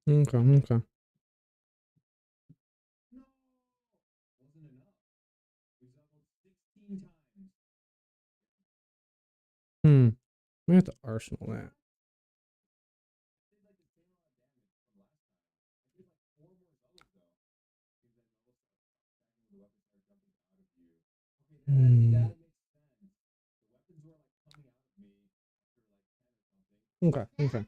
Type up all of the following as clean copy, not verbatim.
Okay, okay. We have to arsenal that. Okay, okay.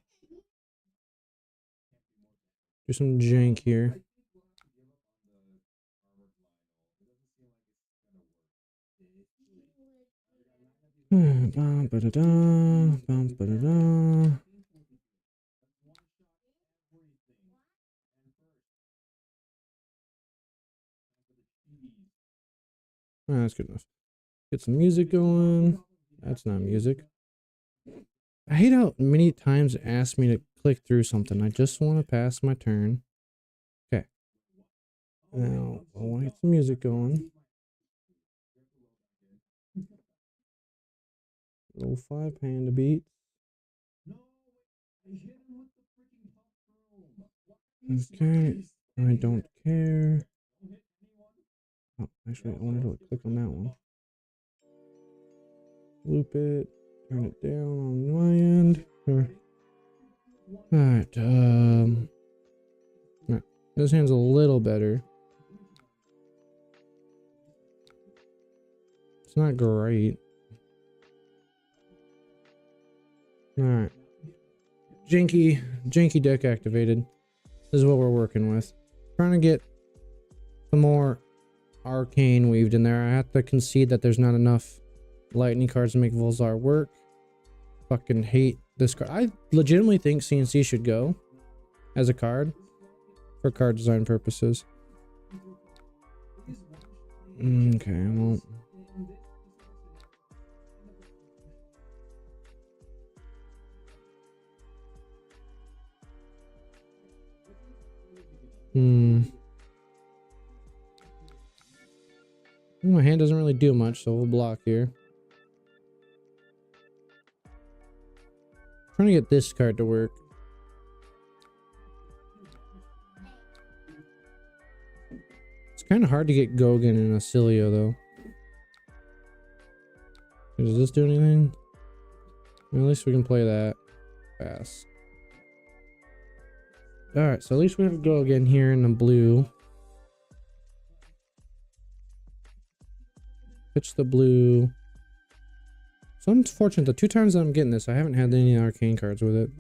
Do some jank here. Bum, ba-da-da, bum, ba-da-da. That's good enough. Get some music going. That's not music. I hate how many times it asks me to click through something. I just want to pass my turn. Okay. Now, I want to get some music going. Lo-fi panda beats. Okay. I don't care. Oh, actually, I wanted to click on that one. Loop it. Turn it down on my end. Alright, this hand's a little better. It's not great. Alright. Janky deck activated. This is what we're working with. Trying to get some more arcane weaved in there. I have to concede that there's not enough lightning cards to make Volzar work. Fucking hate this card. I legitimately think CNC should go as a card for card design purposes. Okay, well. My hand doesn't really do much, so we'll block here. Trying to get this card to work. It's kind of hard to get Gogan and Oscilio, though. Does this do anything? Well, at least we can play that. Pass. Alright, so at least we have Gogan here in the blue. Pitch the blue. So unfortunate, the 2 times that I'm getting this, I haven't had any arcane cards with it.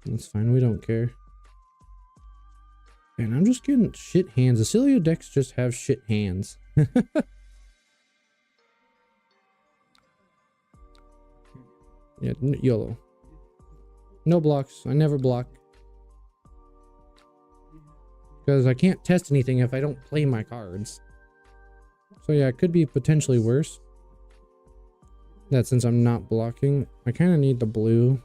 That's fine, we don't care. And I'm just getting shit hands. Oscilio decks just have shit hands. Yeah, YOLO. No blocks. I never block. Because I can't test anything if I don't play my cards. So yeah, it could be potentially worse. That since I'm not blocking, I kind of need the blue.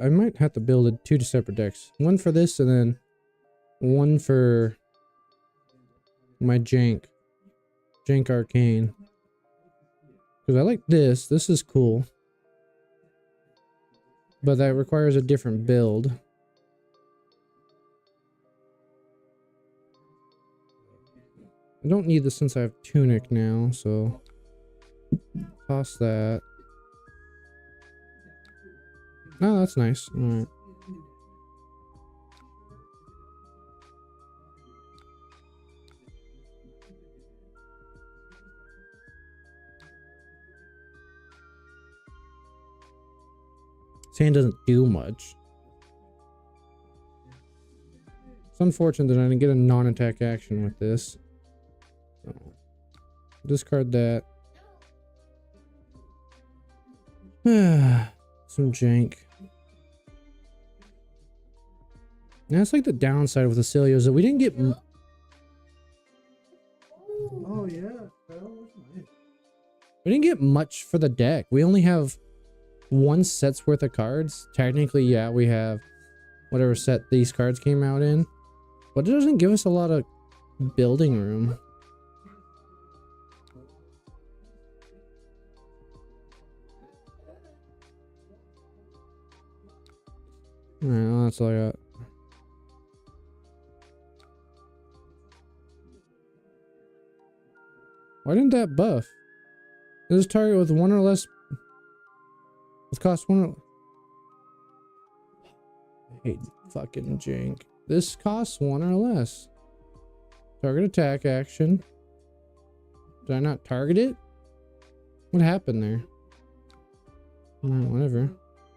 I might have to build 2 separate decks. One for this and then one for my Jank Arcane. Because I like this. This is cool. But that requires a different build. I don't need this since I have Tunic now, so toss that. Oh, that's nice. Alright. Sand doesn't do much. It's unfortunate that I didn't get a non-attack action with this. So, discard that. Some jank. That's like the downside with Oscilio is that we didn't get. Oh yeah, we didn't get much for the deck. We only have 1 set's worth of cards. Technically, yeah, we have whatever set these cards came out in, But it doesn't give us a lot of building room. Alright, well, that's all I got. Why didn't that buff? This target with one or less. This costs one or. I hate fucking jank. This costs one or less. Target attack action. Did I not target it? What happened there? Whatever.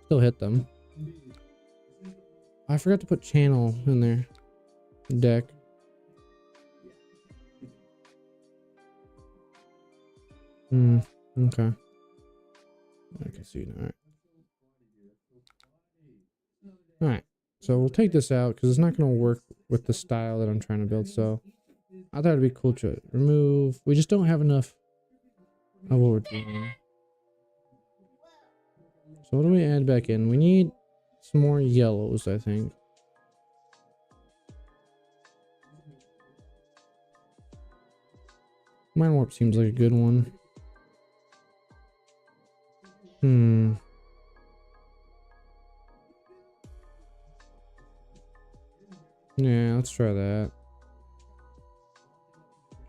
Still hit them. I forgot to put channel in there. Deck. Okay. I can see now. Alright. So we'll take this out because it's not going to work with the style that I'm trying to build. So I thought it'd be cool to remove. We just don't have enough of what we're doing. So what do we add back in? We need some more yellows, I think. Mind warp seems like a good one. Yeah, let's try that.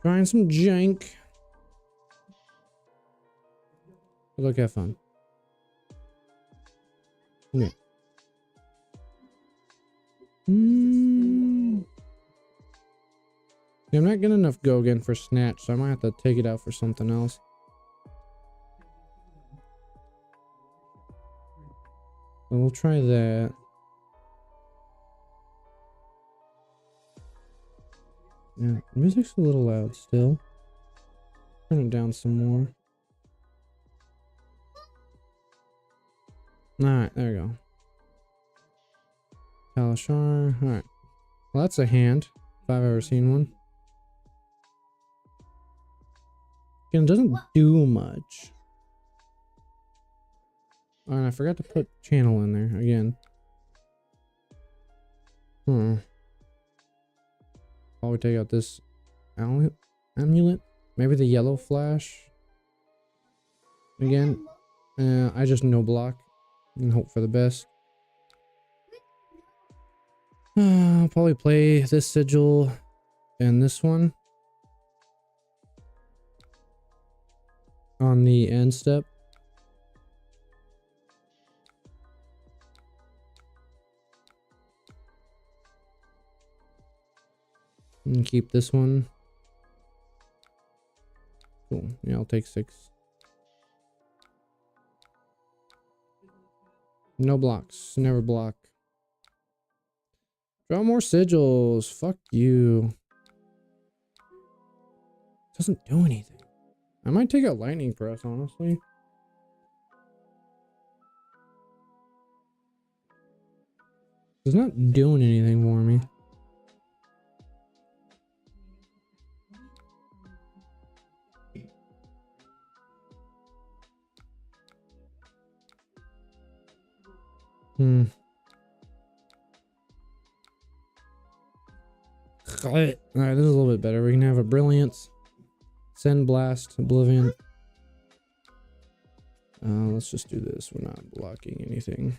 Trying some jank. Look, have fun. Yeah. Yeah, I'm not getting enough go again for snatch, so I might have to take it out for something else. So we'll try that. Yeah, music's a little loud still. Turn it down some more. Alright, there we go. Kalashar. Alright. Well, that's a hand, if I've ever seen one. Again, it doesn't do much. Oh, and I forgot to put channel in there again. I'll take out this amulet. Maybe the yellow flash. Again. I just no block and hope for the best. I'll probably play this sigil and this one on the end step. And keep this one. Cool. Yeah, I'll take 6. No blocks. Never block. Draw more sigils. Fuck you. Doesn't do anything. I might take out lightning press, honestly. It's not doing anything for me. Alright, this is a little bit better. We can have a Brilliance, Send Blast, Oblivion. Let's just do this. We're not blocking anything.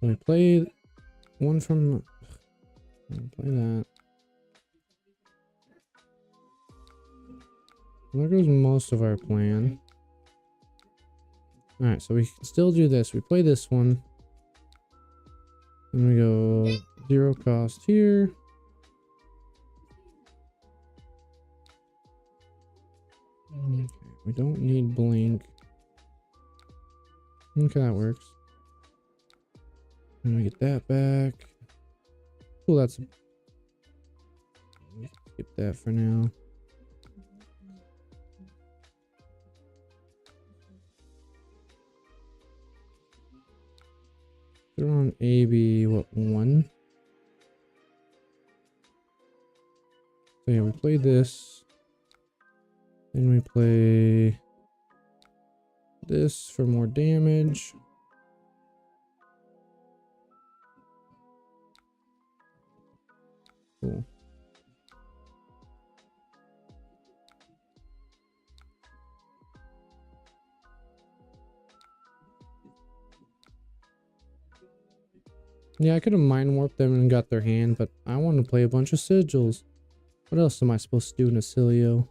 Let me play one from... play that. There goes most of our plan. Alright, so we can still do this. We play this one. Then we go 0 cost here. Okay, we don't need blink. Okay, that works. And we get that back. Cool, that's... skip that for now. They're on AB, what, 1? So yeah, we play this. Then we play this for more damage. Cool. Yeah, I could have mind warped them and got their hand, but I want to play a bunch of sigils. What else am I supposed to do in Oscilio?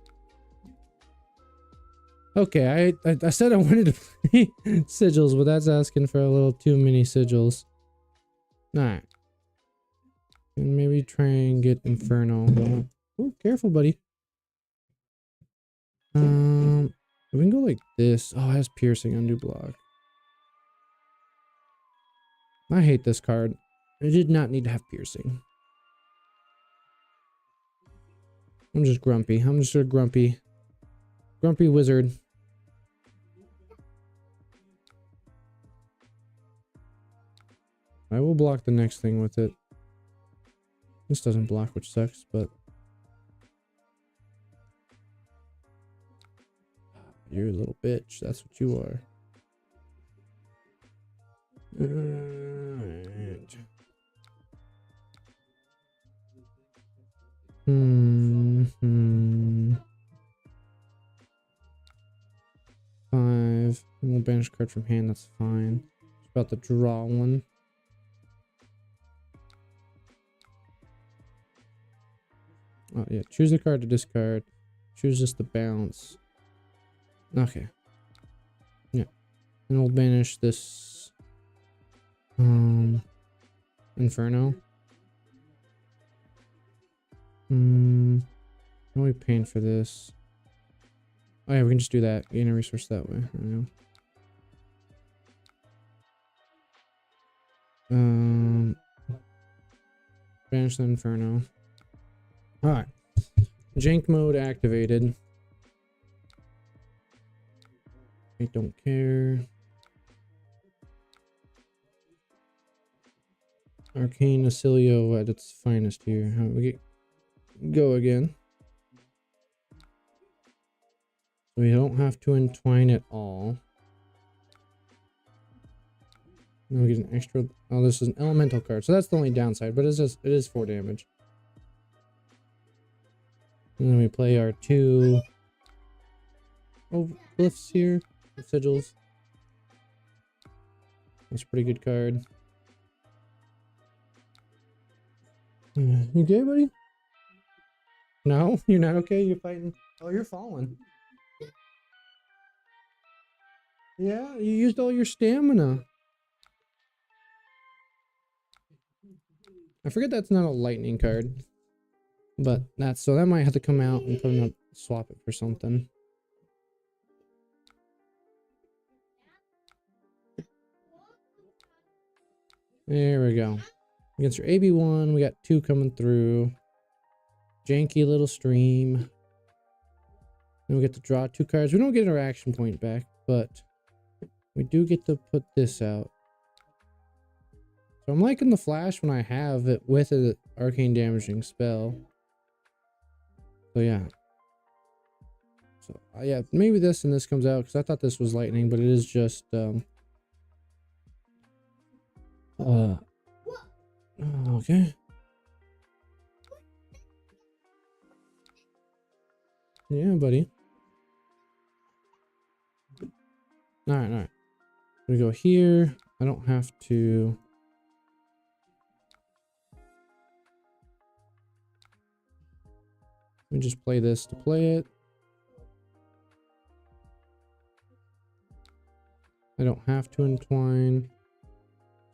Okay, I said I wanted to play sigils, but that's asking for a little too many sigils. Alright. And maybe try and get Inferno going. Oh, careful, buddy. We can go like this. Oh, it has piercing, undo block. I hate this card. It did not need to have piercing. I'm just grumpy. I'm just a grumpy wizard. I will block the next thing with it. This doesn't block, which sucks, but you're a little bitch. That's what you are. Alright. 5. We'll banish card from hand. That's fine. It's about to draw one. Oh yeah, choose a card to discard. Choose just to bounce. Okay. Yeah. And we'll banish this Inferno. How are we paying for this? Oh yeah, we can just do that. Gain a resource that way. There we go. Banish the Inferno. Alright. Jank mode activated. I don't care. Arcane Oscilio at its finest here. How we go again. We don't have to entwine at all. Then we get an extra. Oh, this is an elemental card, so that's the only downside. But it is 4 damage. And then we play our 2 glyphs here, sigils. That's a pretty good card. You okay, buddy? No, you're not okay. You're fighting. Oh, you're falling. Yeah, you used all your stamina. I forget that's not a lightning card. But that's so that might have to come out and put in a swap it for something. There we go. Against your AB1, we got 2 coming through. Janky little stream. Then we get to draw 2 cards. We don't get our action point back, but we do get to put this out. So I'm liking the flash when I have it with an arcane damaging spell. So yeah. So yeah, maybe this and this comes out because I thought this was lightning, but it is just okay. Yeah, buddy. All right. We go here. I don't have to. We just play this to play it. I don't have to entwine.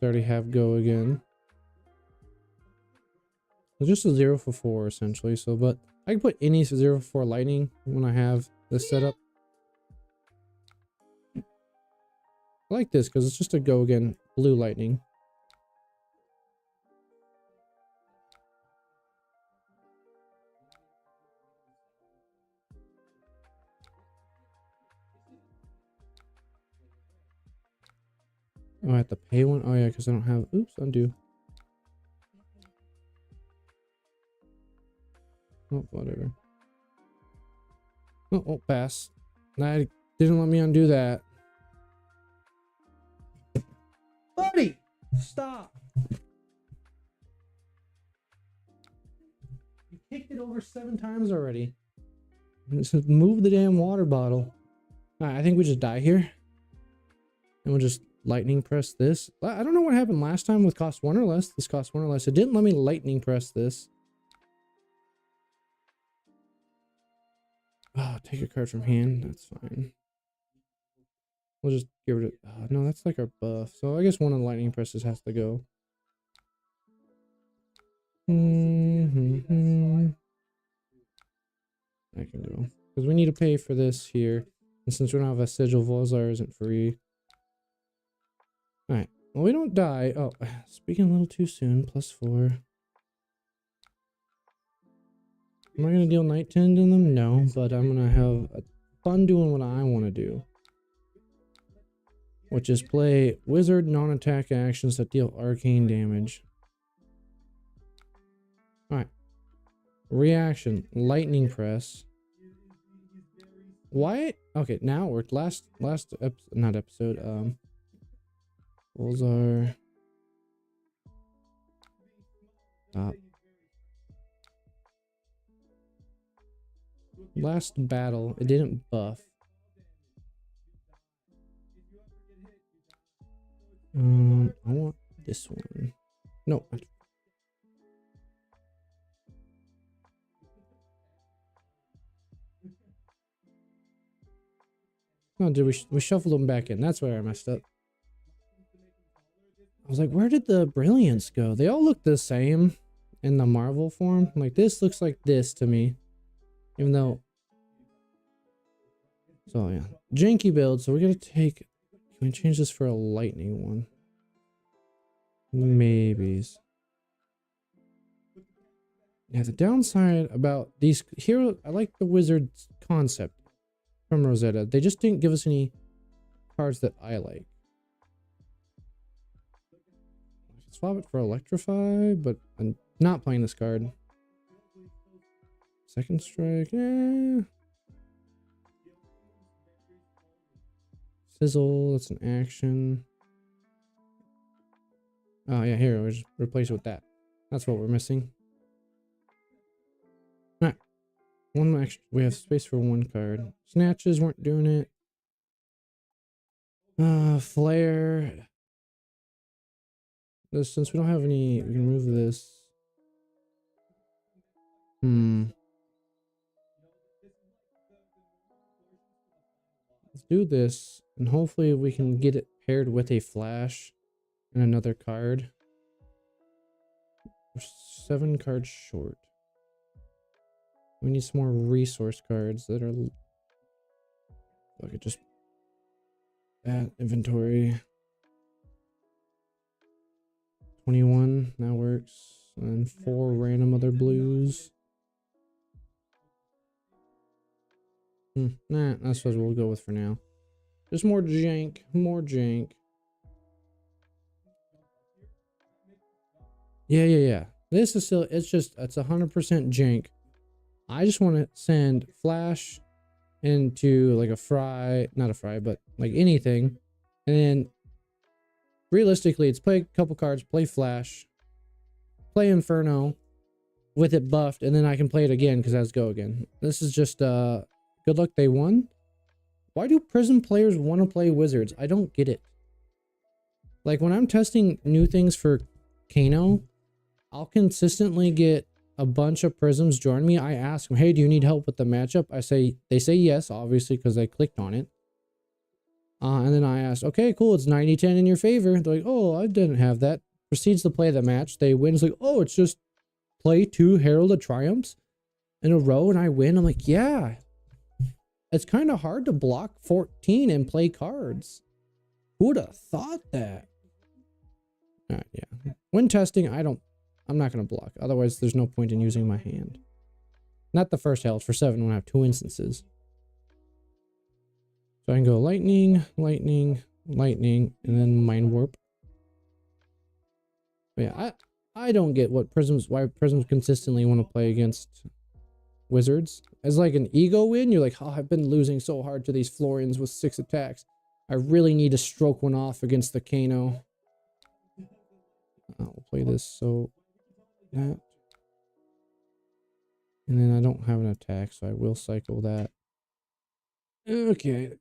I already have go again. It's just a 0 for 4 essentially. So, but I can put any 0 for 4 lightning when I have this set up. I like this because it's just a go again blue lightning. Oh, I have to pay one? Oh, yeah, because I don't have... Oops, undo. Oh, whatever. Oh, oh, pass. That didn't let me undo that. Buddy, stop. You kicked it over 7 times already. Just move the damn water bottle. Alright, I think we just die here. And we'll just lightning press this. I don't know what happened last time with cost 1 or less. This cost 1 or less. It didn't let me lightning press this. Oh, take a card from hand. That's fine. We'll just get rid of... Oh, no, that's like our buff. So I guess one of the lightning presses has to go. I can go. Because we need to pay for this here. And since we don't have a sigil, Volzar isn't free. Alright. Well, we don't die. Oh, speaking a little too soon. +4. Am I going to deal Night Tend in them? No, but I'm going to have fun doing what I want to do. Which is play wizard non-attack actions that deal arcane damage. Alright. Reaction. Lightning press. Why? Okay, now we're not episode. Volzar. Stop. Last battle, it didn't buff. I want this one. No. Oh, did we shuffled them back in? That's where I messed up. I was like, where did the brilliance go? They all look the same in the Marvel form. Like, this looks like this to me. Even though... So, yeah. Janky build. So, we're going to take... Can we change this for a lightning one? Maybes. Yeah, the downside about these... Here, I like the wizard's concept from Rosetta. They just didn't give us any cards that I like. I could swap it for Electrify, but I'm not playing this card. Second Strike, eh. Sizzle, that's an action. Oh yeah, here, we'll just replace it with that. That's what we're missing. Alright. One extra, we have space for one card. Snatches weren't doing it. Flare. This, since we don't have any, we can remove this. Let's do this, and hopefully we can get it paired with a flash and another card. We're 7 cards short. We need some more resource cards that are... I could just add inventory. 21, that works. And 4 random other blues. Nah, that's what we'll go with for now. Just more jank, more jank. Yeah. This is still, it's 100% jank. I just want to send flash into like a fry, not a fry, but like anything. And then realistically, it's play a couple cards, play flash, play Inferno with it buffed, and then I can play it again because that's go again. This is just good luck they won. Why do Prism players want to play Wizards? I don't get it. Like when I'm testing new things for Kano, I'll consistently get a bunch of Prisms join me. I ask them, hey, do you need help with the matchup? They say yes, obviously, because I clicked on it. And then I asked, okay, cool, it's 90-10 in your favor. They're like, oh, I didn't have that. Proceeds to play the match. They win. It's like, oh, it's just play 2 Herald of Triumphs in a row and I win. I'm like, yeah. It's kind of hard to block 14 and play cards. Who would have thought that? All right, yeah. When testing, I'm not going to block. Otherwise, there's no point in using my hand. Not the first Herald. For 7 when I have 2 instances. So I can go lightning, lightning, lightning, and then mind warp. But yeah, I don't get why Prisms consistently want to play against wizards. As like an ego win, you're like, oh, I've been losing so hard to these Florians with 6 attacks. I really need to stroke one off against the Kano. I'll play this, so that. And then I don't have an attack, so I will cycle that. Okay.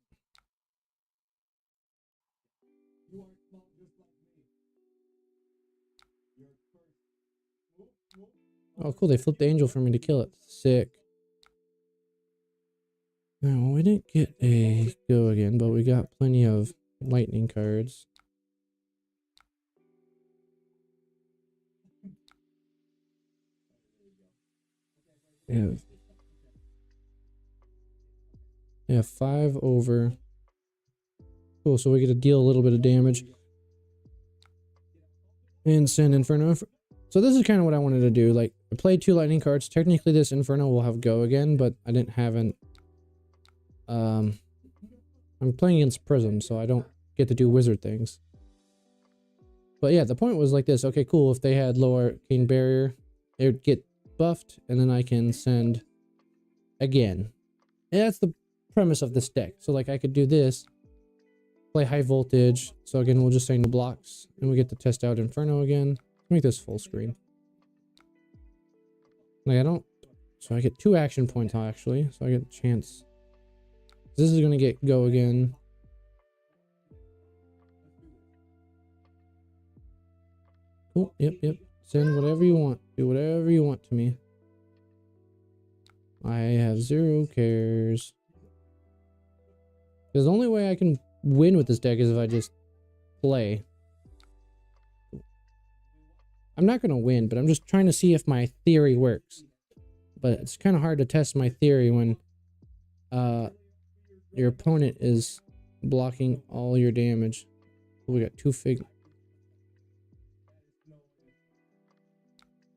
Oh, cool. They flipped the angel for me to kill it. Sick. Now, we didn't get a go again, but we got plenty of lightning cards. Yeah, 5 over. Cool, so we get to deal a little bit of damage. And send Inferno. So this is kind of what I wanted to do. Like, I played 2 lightning cards. Technically, this Inferno will have go again, but I didn't have an... I'm playing against Prism, so I don't get to do wizard things. But yeah, the point was like this. Okay, cool. If they had low arcane barrier, it would get buffed, and then I can send again. And that's the premise of this deck. So like I could do this, play high voltage. So again, we'll just say no blocks, and we get to test out Inferno again. Make this full screen. Like I don't, so I get 2 action points actually. So I get a chance. This is gonna get go again. Cool. Yep. Send whatever you want. Do whatever you want to me. I have 0 cares. Because the only way I can win with this deck is if I just play. I'm not going to win, but I'm just trying to see if my theory works. But it's kind of hard to test my theory when your opponent is blocking all your damage. We got 2 fig.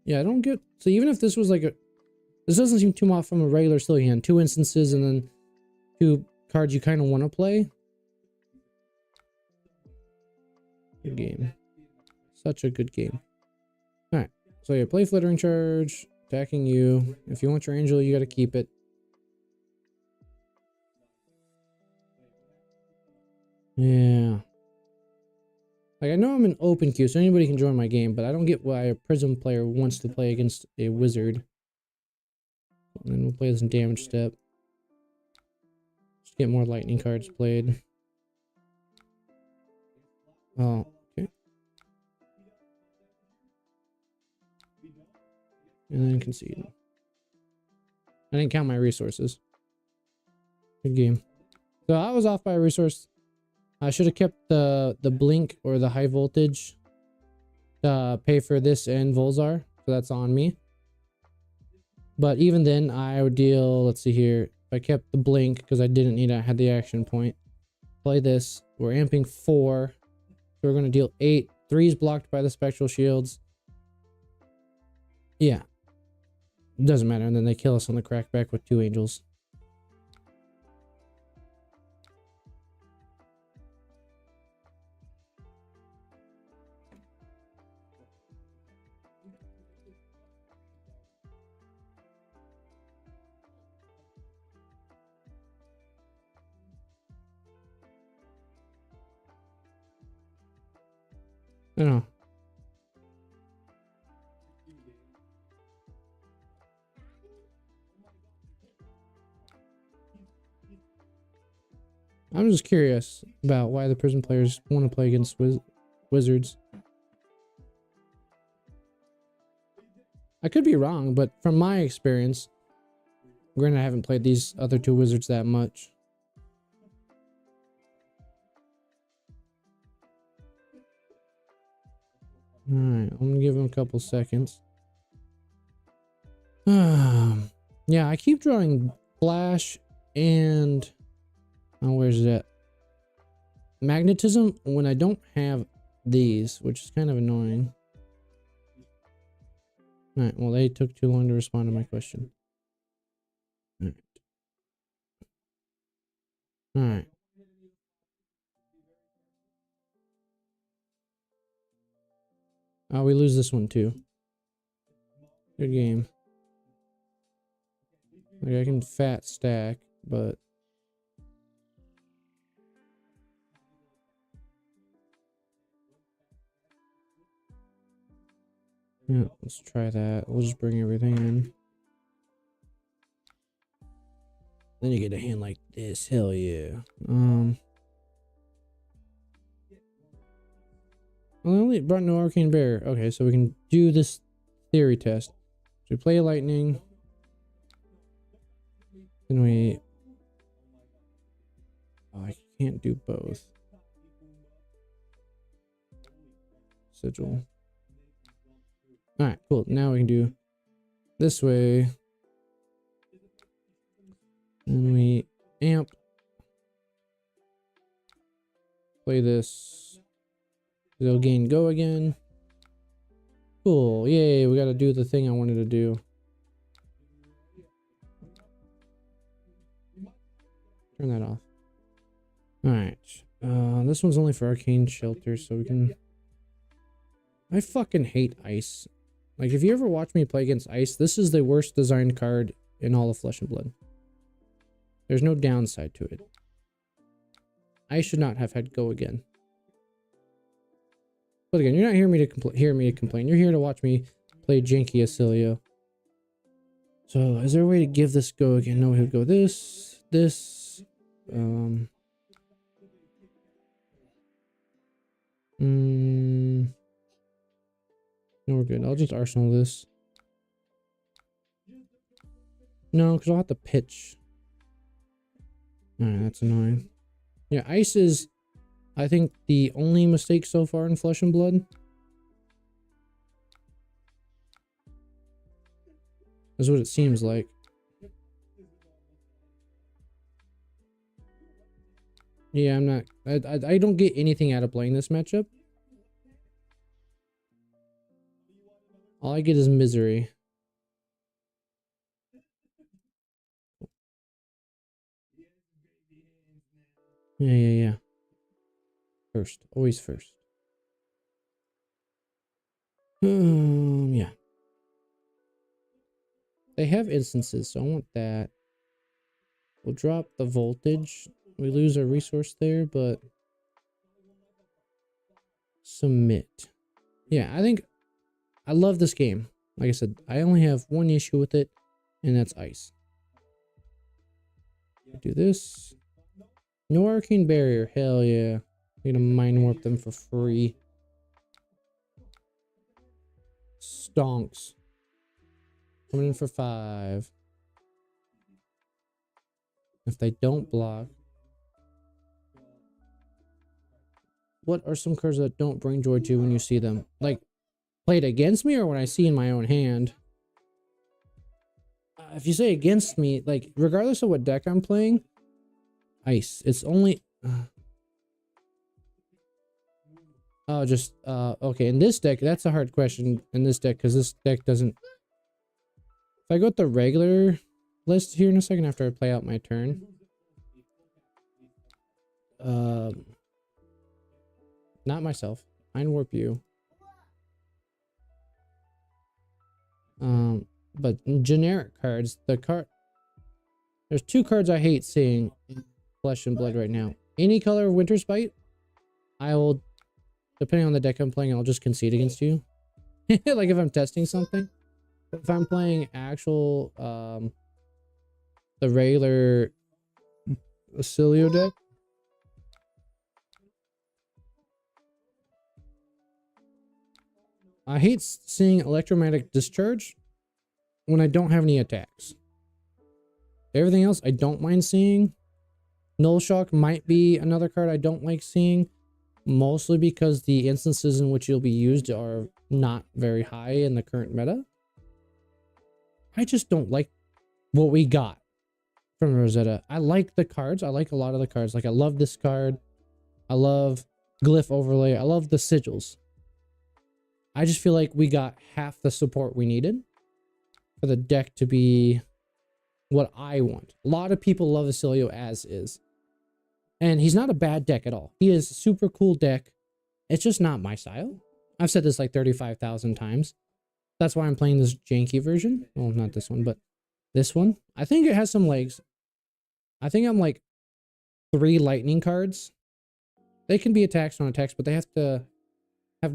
Yeah, I don't get... So even if this was like a... This doesn't seem too off from a regular silly hand. 2 instances and then 2 cards you kind of want to play. Good game. Such a good game. Alright. So yeah, play Flittering Charge. Attacking you. If you want your angel, you got to keep it. Yeah. Like, I know I'm an open queue, so anybody can join my game, but I don't get why a Prism player wants to play against a wizard. And then we'll play this in damage step. Just get more lightning cards played. Oh, okay. And then concede. I didn't count my resources. Good game. So I was off by a resource. I should have kept the blink or the high voltage to pay for this and Volzar. So that's on me. But even then, I would deal, let's see here. If I kept the blink, because I didn't need it, I had the action point. Play this. We're amping 4. So we're going to deal 8. 3 is blocked by the spectral shields. Yeah. It doesn't matter. And then they kill us on the crackback with 2 angels. I know. I'm just curious about why the Prism players want to play against wizards. I could be wrong, but from my experience, granted I haven't played these other 2 wizards that much. Alright, I'm gonna give him a couple seconds. Yeah, I keep drawing Flash and... Oh, where's that? Magnetism when I don't have these, which is kind of annoying. Alright, well, they took too long to respond to my question. Alright. Alright. Oh, we lose this one too. Good game. Like I can fat stack, but yeah, let's try that. We'll just bring everything in. Then you get a hand like this. Hell yeah. Well, I only brought no arcane barrier. Okay, so we can do this theory test. So we play lightning. Then we... Oh, I can't do both. Sigil. Alright, cool. Now we can do this way. And we amp. Play this. It'll gain go again. Cool. Yay, we gotta do the thing I wanted to do. Turn that off. Alright. This one's only for arcane shelter, so we can... I fucking hate ice. Like, if you ever watch me play against ice, this is the worst designed card in all of Flesh and Blood. There's no downside to it. I should not have had go again. But again, you're not hearing me to complain. You're here to watch me play janky Oscilio. So, is there a way to give this go again? No, he'll go this. No, we're good. I'll just arsenal this. No, because I'll have to pitch. Alright, that's annoying. Yeah, ice is, I think, the only mistake so far in Flesh and Blood. That's what it seems like. Yeah, I'm not... I don't get anything out of playing this matchup. All I get is misery. Yeah. First. Always first. Yeah. They have instances, so I want that. We'll drop the voltage. We lose our resource there, but... Submit. Yeah, I think... I love this game. Like I said, I only have one issue with it, and that's ice. Do this. No arcane barrier. Hell yeah. I'm gonna mind warp them for free. Stonks. Coming in for 5. If they don't block. What are some cards that don't bring joy to you when you see them? Like, played against me or when I see in my own hand? If you say against me, like, regardless of what deck I'm playing, ice. It's only... Oh, just... okay, in this deck, that's a hard question in this deck, because this deck doesn't... If I go with the regular list here in a second after I play out my turn... Not myself. Mind warp you. But generic cards, there's 2 cards I hate seeing in Flesh and Blood right now. Any color of Winter Spite, I will, depending on the deck I'm playing, I'll just concede against you. Like if I'm testing something. If I'm playing actual, the regular Oscilio deck, I hate seeing electromagnetic discharge when I don't have any attacks. Everything else I don't mind seeing. Null Shock might be another card I don't like seeing, mostly because the instances in which you'll be used are not very high in the current meta. I just don't like what we got from Rosetta. I like the cards. I like a lot of the cards. Like, I love this card. I love Glyph Overlay. I love the sigils. I just feel like we got half the support we needed for the deck to be what I want. A lot of people love Oscilio as is. And he's not a bad deck at all. He is a super cool deck. It's just not my style. I've said this like 35,000 times. That's why I'm playing this janky version. Well, not this one, but This one, I think it has some legs. I think I'm like 3 lightning cards. They can be attacks on attacks, but they have to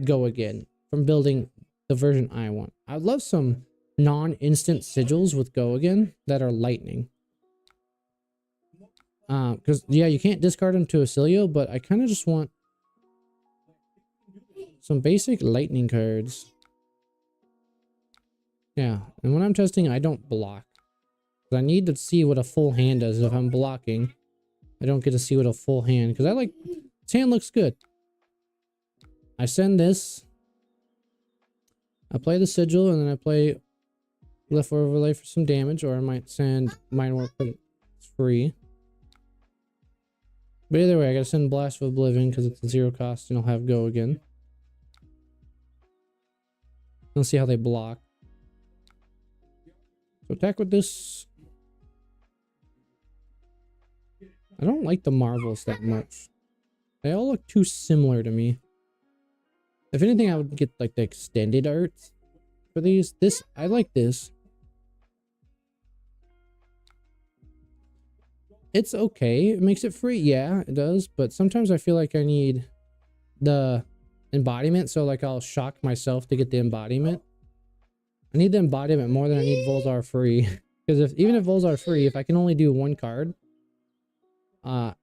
go again from building the version I want. I'd love some non-instant sigils with go again that are lightning. Because yeah, you can't discard them to Oscilio, but I kind of just want some basic lightning cards. Yeah, and when I'm testing, I don't block. I need to see what a full hand does. If I'm blocking, I don't get to see what a full hand, because I like, this hand looks good. I send this. I play the sigil, and then I play Glyph Overlay for some damage, or I might send Mind Warp, but it's free. But either way, I gotta send Blast of Oblivion because it's a 0 cost, and I'll have go again. Let's see how they block. So attack with this. I don't like the Marvels that much. They all look too similar to me. If anything, I would get like the extended art for these. This, I like this. It's okay. It makes it free. Yeah, it does. But sometimes I feel like I need the embodiment. So like I'll shock myself to get the embodiment. I need the embodiment more than I need Volzar free. Because even if Volzar free, if I can only do 1 card,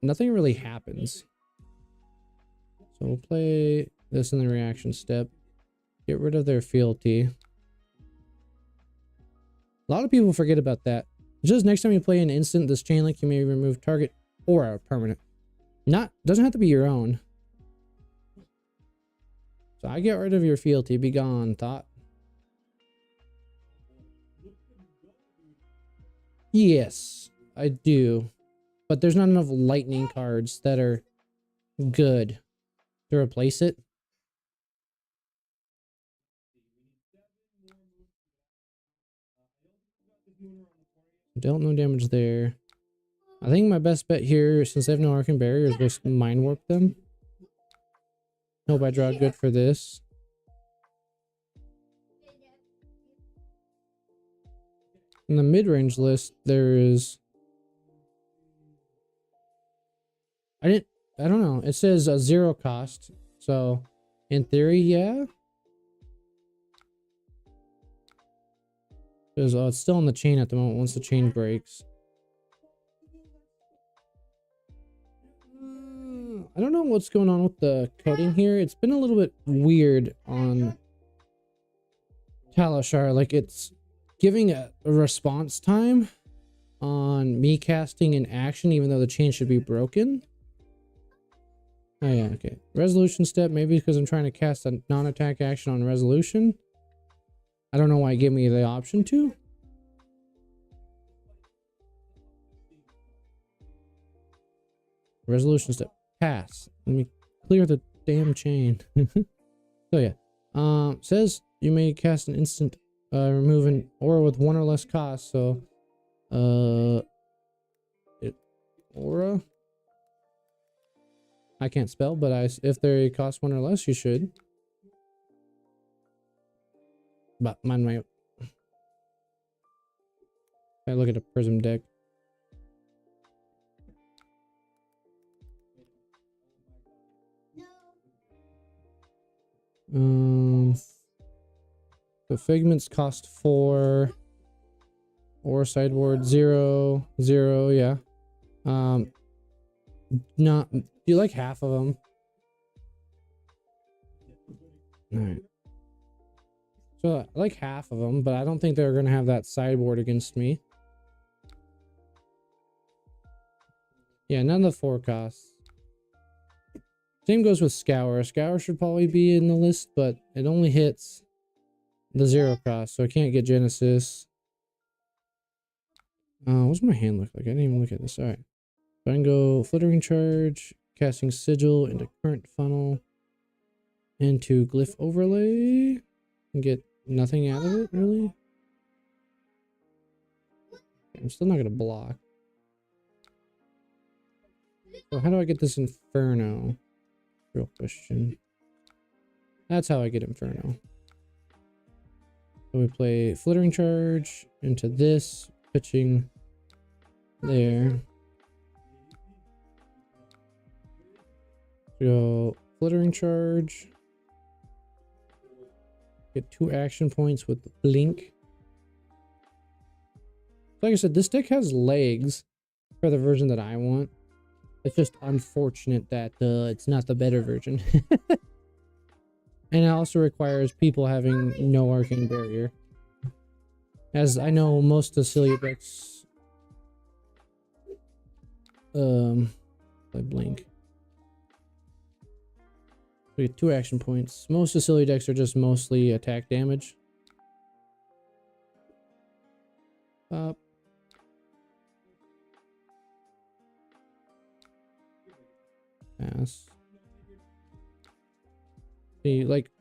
nothing really happens. So we'll play this in the reaction step. Get rid of their fealty. A lot of people forget about that. Just next time you play an instant, this chain link, you may remove target or a permanent. Doesn't have to be your own. So I get rid of your fealty. Be gone, thought. Yes, I do. But there's not enough lightning cards that are good to replace it. Dealt no damage there. I think my best bet here, since they have no Arcane Barrier, is just Mind Warp them. Hope I draw good for this. In the mid-range list, there is... I don't know. It says a 0 cost. So, in theory, yeah. Because it's still on the chain at the moment once the chain breaks. I don't know what's going on with the coding here. It's been a little bit weird on Talishar. Like, it's giving a response time on me casting an action even though the chain should be broken. Oh yeah, okay. Resolution step, maybe because I'm trying to cast a non-attack action on resolution. I don't know why it gave me the option to. Resolution step. Pass. Let me clear the damn chain. So yeah. Says you may cast an instant remove an aura with 1 or less cost. So aura. I can't spell, but if they cost 1 or less, you should. But mine might. I look at a prism deck. The figments cost 4. Or sideboard 0, 0, yeah. Not you like half of them. All right. So I like half of them, but I don't think they're gonna have that sideboard against me. Yeah, none of the 4 costs. Same goes with Scour. Scour should probably be in the list, but it only hits the 0 cost, so I can't get Genesis. What's my hand look like? I didn't even look at this. All right. So I can go Flittering Charge, casting Sigil into Current Funnel, into Glyph Overlay, and get nothing out of it, really. I'm still not going to block. So how do I get this Inferno? Real question. That's how I get Inferno. So we play Flittering Charge into this. pitching there. Go flittering charge. Get 2 action points with blink. Like I said, this deck has legs for the version that I want. It's just unfortunate that it's not the better version. And it also requires people having no arcane barrier. As I know, most Oscilio decks I blink. We get 2 action points. Most Oscilio decks are just mostly attack damage. Up. Pass. See, like,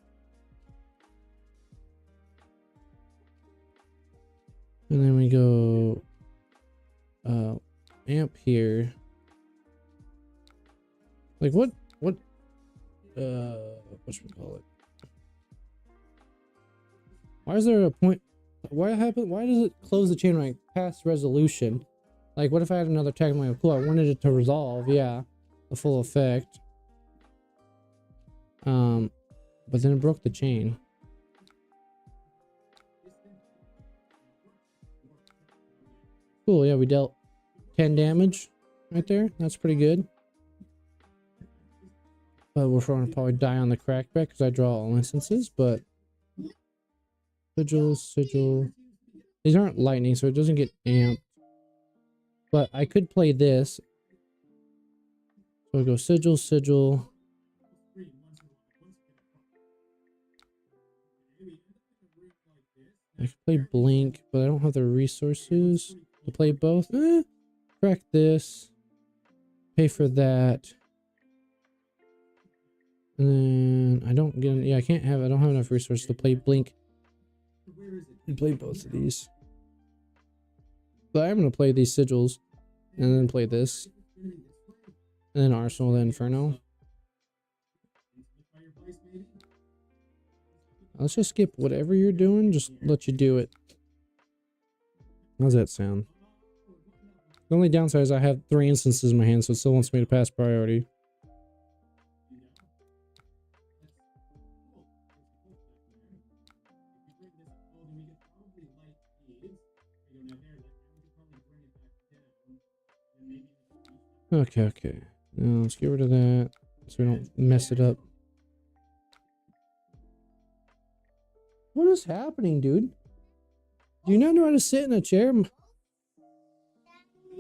and then we go amp here. Like what should we call it? Why is there a point? Why does it close the chain when I pass resolution? Like, what if I had another attack? I'm like, cool, I wanted it to resolve, yeah, the full effect. But then it broke the chain. Cool, yeah, we dealt 10 damage right there. That's pretty good. But we're going to probably die on the crackback because I draw all instances, but sigil. These aren't lightning, so it doesn't get amped. But I could play this. So I go sigil. I could play blink, but I don't have the resources to play both. Crack this. Pay for that. And then I don't get, yeah, I don't have enough resources to play blink and play both of these. But I'm going to play these sigils and then play this. And then Arsenal, then Inferno. Let's just skip whatever you're doing, just let you do it. How's that sound? The only downside is I have 3 instances in my hand, so it still wants me to pass priority. Okay. Now let's get rid of that so we don't mess it up. What is happening, dude? Do you not know how to sit in a chair?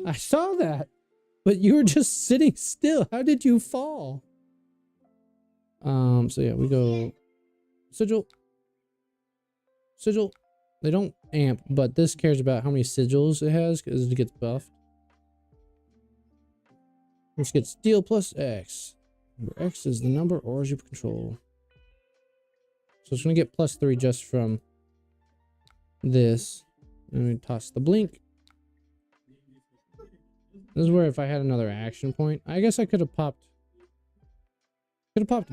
I saw that, but you were just sitting still. How did you fall? So yeah, we go sigil. They don't amp, but this cares about how many sigils it has because it gets buffed. Let's get steel plus X, where X is the number of ores you control. So it's going to get +3 just from this. And we toss the blink. This is where if I had another action point, I guess I could have popped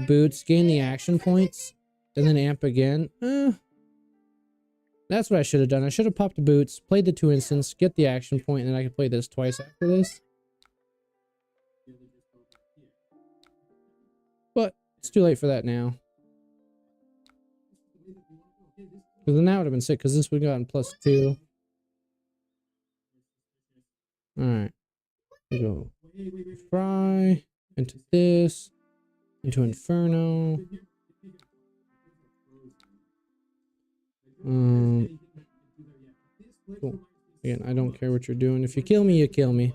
boots, gain the action points, and then amp again. That's what I should have done. I should have popped the boots, played the 2 instants, get the action point, and then I could play this twice after this. But it's too late for that now. Because then that would have been sick, because this would have gotten +2. Alright. We go fry into this, into Inferno. Cool. Again, I don't care what you're doing. If you kill me, you kill me.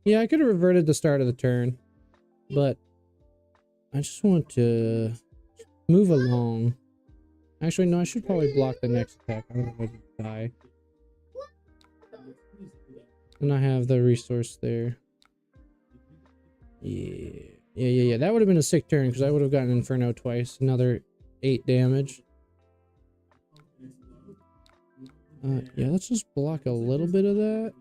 Yeah, I could have reverted the start of the turn, but I just want to move along. Actually, no, I should probably block the next attack. I don't want to die. And I have the resource there. Yeah. That would have been a sick turn because I would have gotten Inferno twice. Another 8 damage. Yeah, let's just block a little bit of that.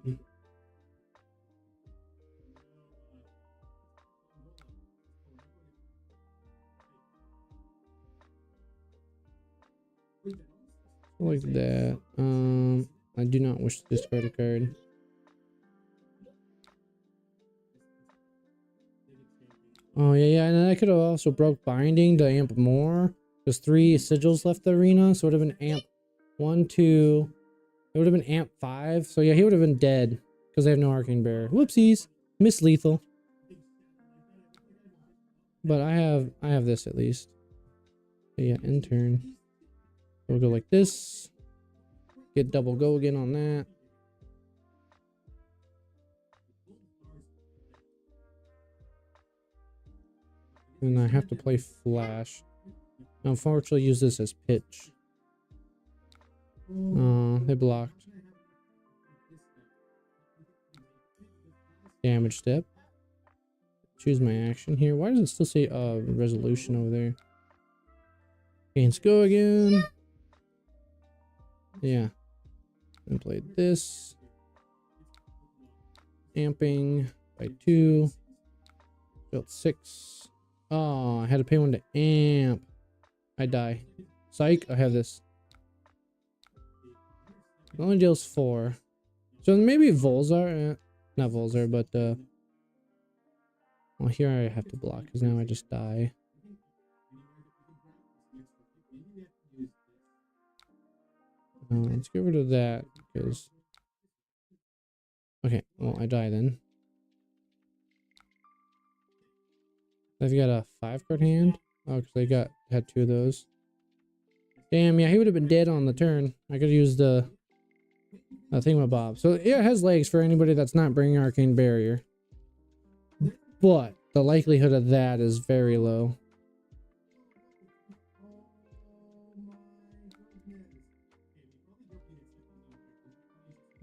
Like that. I do not wish to discard a card. Oh yeah, and I could have also broke binding to amp more. There's 3 sigils left the arena, so it would have been amp 1, 2. It would have been amp 5. So yeah, he would have been dead because I have no arcane bearer. Whoopsies, miss lethal. But I have this at least. So yeah, end turn. We'll go like this. Get double go again on that. And I have to play flash. Unfortunately, use this as pitch. They blocked. Damage step. Choose my action here. Why does it still say resolution over there? Gains go again. Yeah. And play this. Amping by 2. Built 6. Oh, I had to pay 1 to amp. I die. Psych, I have this. It only deals 4. So maybe Volzar. Not Volzar, but well, here I have to block because now I just die. Let's get rid of that because. Okay, well, I die then. I've got a 5-card hand. Oh, because I had 2 of those. Damn, yeah, he would have been dead on the turn. I could have used the thingamabob. So yeah, it has legs for anybody that's not bringing arcane barrier. But the likelihood of that is very low.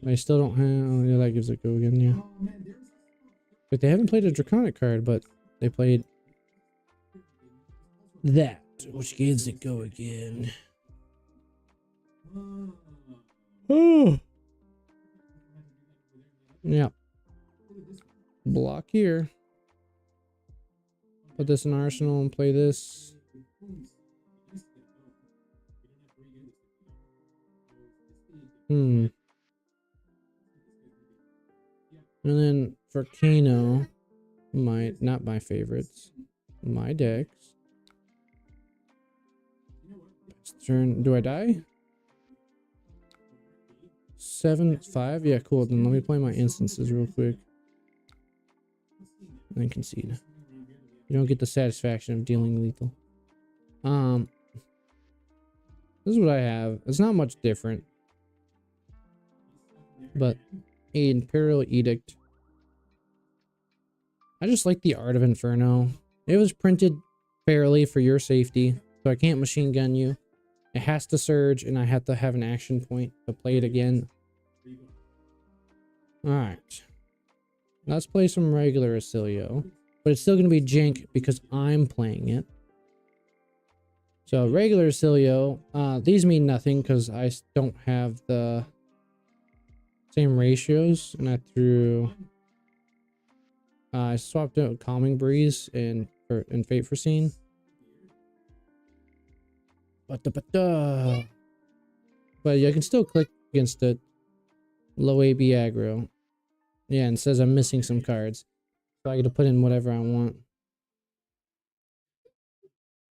I still don't have. Oh yeah, that gives it go again. Yeah. But they haven't played a draconic card, but they played that, which gives it go again. Oh. Yeah. Block here. Put this in arsenal and play this. And then for Kano, not my favorites, my decks. Turn, do I die? 7, 5? Yeah, cool. Then let me play my instances real quick. And then concede. You don't get the satisfaction of dealing lethal. This is what I have. It's not much different. But Imperial Edict. I just like the Art of Inferno. It was printed fairly for your safety, so I can't machine gun you. It has to surge, and I have to have an action point to play it again. Alright. Let's play some regular Oscilio. But it's still going to be Jank because I'm playing it. So regular Oscilio. These mean nothing because I don't have the same ratios. And I threw... I swapped out Calming Breeze and Fate Foreseen. But yeah, I can still click against it. Low AB aggro. Yeah, and it says I'm missing some cards. So I get to put in whatever I want.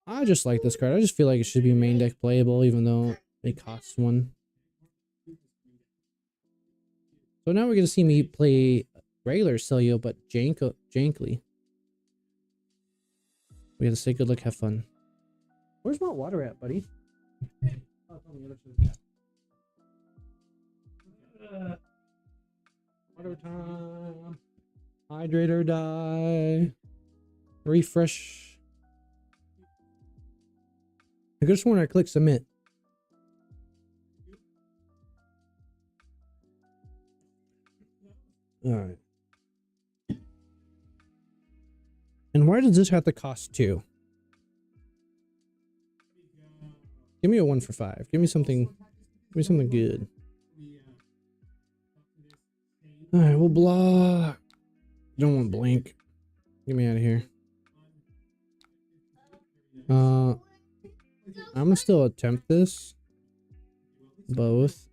I just like this card. I just feel like it should be main deck playable, even though it costs 1. So now we're going to see me play regular Celio, but jankly. We have to say good luck, have fun. Where's my water at, buddy? Water time. Hydrate or die. Refresh. I just want to click submit. Alright. And why does this have to cost 2? Give me a 1 for 5. Give me something good. Alright, we'll block. Don't want blink. Get me out of here. I'm gonna still attempt this. both.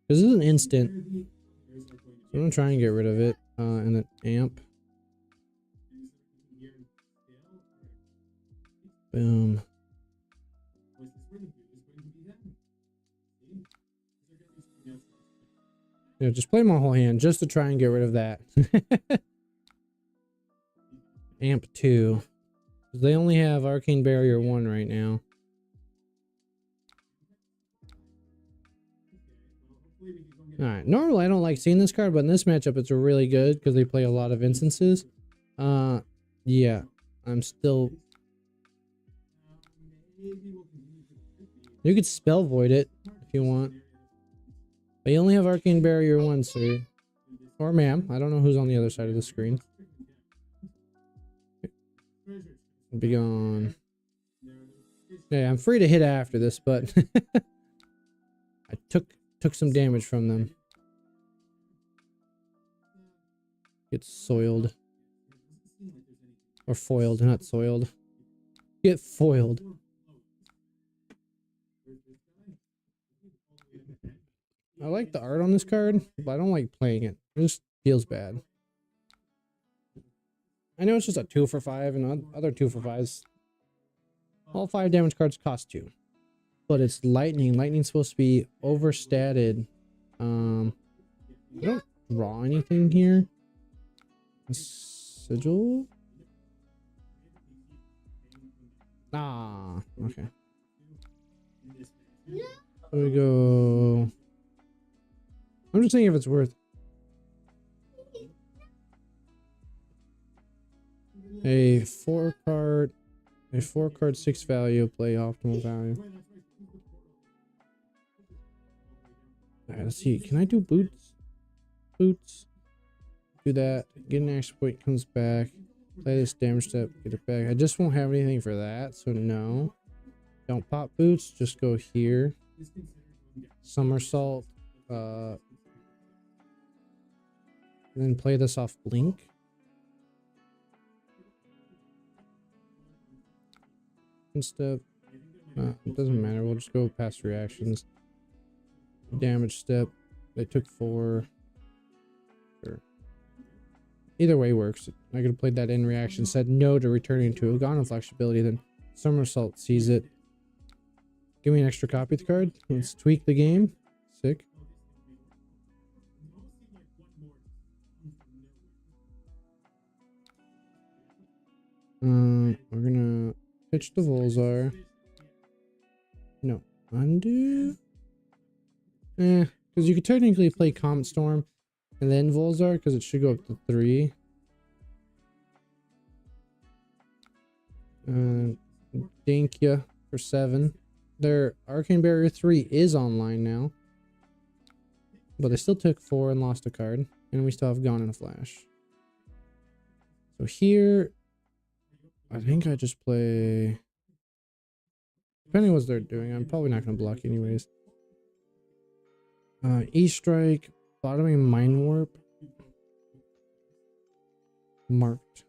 This is an instant. So I'm gonna try and get rid of it. And then amp. Boom. Yeah, just play my whole hand just to try and get rid of that. Amp 2. They only have Arcane Barrier 1 right now. Alright, normally I don't like seeing this card, but in this matchup it's really good because they play a lot of instances. Yeah, I'm still... You could spell void it if you want. But you only have Arcane Barrier 1, sir. Or ma'am. I don't know who's on the other side of the screen. Be gone. Yeah, I'm free to hit after this, but I took some damage from them. Get soiled. Or foiled, not soiled. Get foiled. I like the art on this card, but I don't like playing it. It just feels bad. I know it's just a 2 for 5, and other 2 for 5s. All 5 damage cards cost 2. But it's lightning. Lightning's supposed to be overstated. I don't draw anything here. A sigil? Ah, okay. There we go. I'm just saying if it's worth a 4 card 6 value, play optimal value. Alright, let's see. Can I do boots? Boots. Do that. Get an action point, comes back. Play this damage step, get it back. I just won't have anything for that, so no. Don't pop boots, just go here. Somersault. Then play this off blink. Step. It doesn't matter. We'll just go past reactions. Damage step. They took 4. Sure. Either way works. I could have played that in reaction. Said no to returning to a Gone Inflexibility. Then Somersault sees it. Give me an extra copy of the card. Let's tweak the game. Sick. We're gonna pitch the Volzar. No. Undo? Because you could technically play Comet Storm and then Volzar, because it should go up to 3. Dinkya for 7. Their Arcane Barrier 3 is online now. But they still took 4 and lost a card. And we still have Gone in a Flash. So here, I think I just play... Depending on what they're doing, I'm probably not going to block anyways. E-Strike, bottoming Mind Warp. Marked.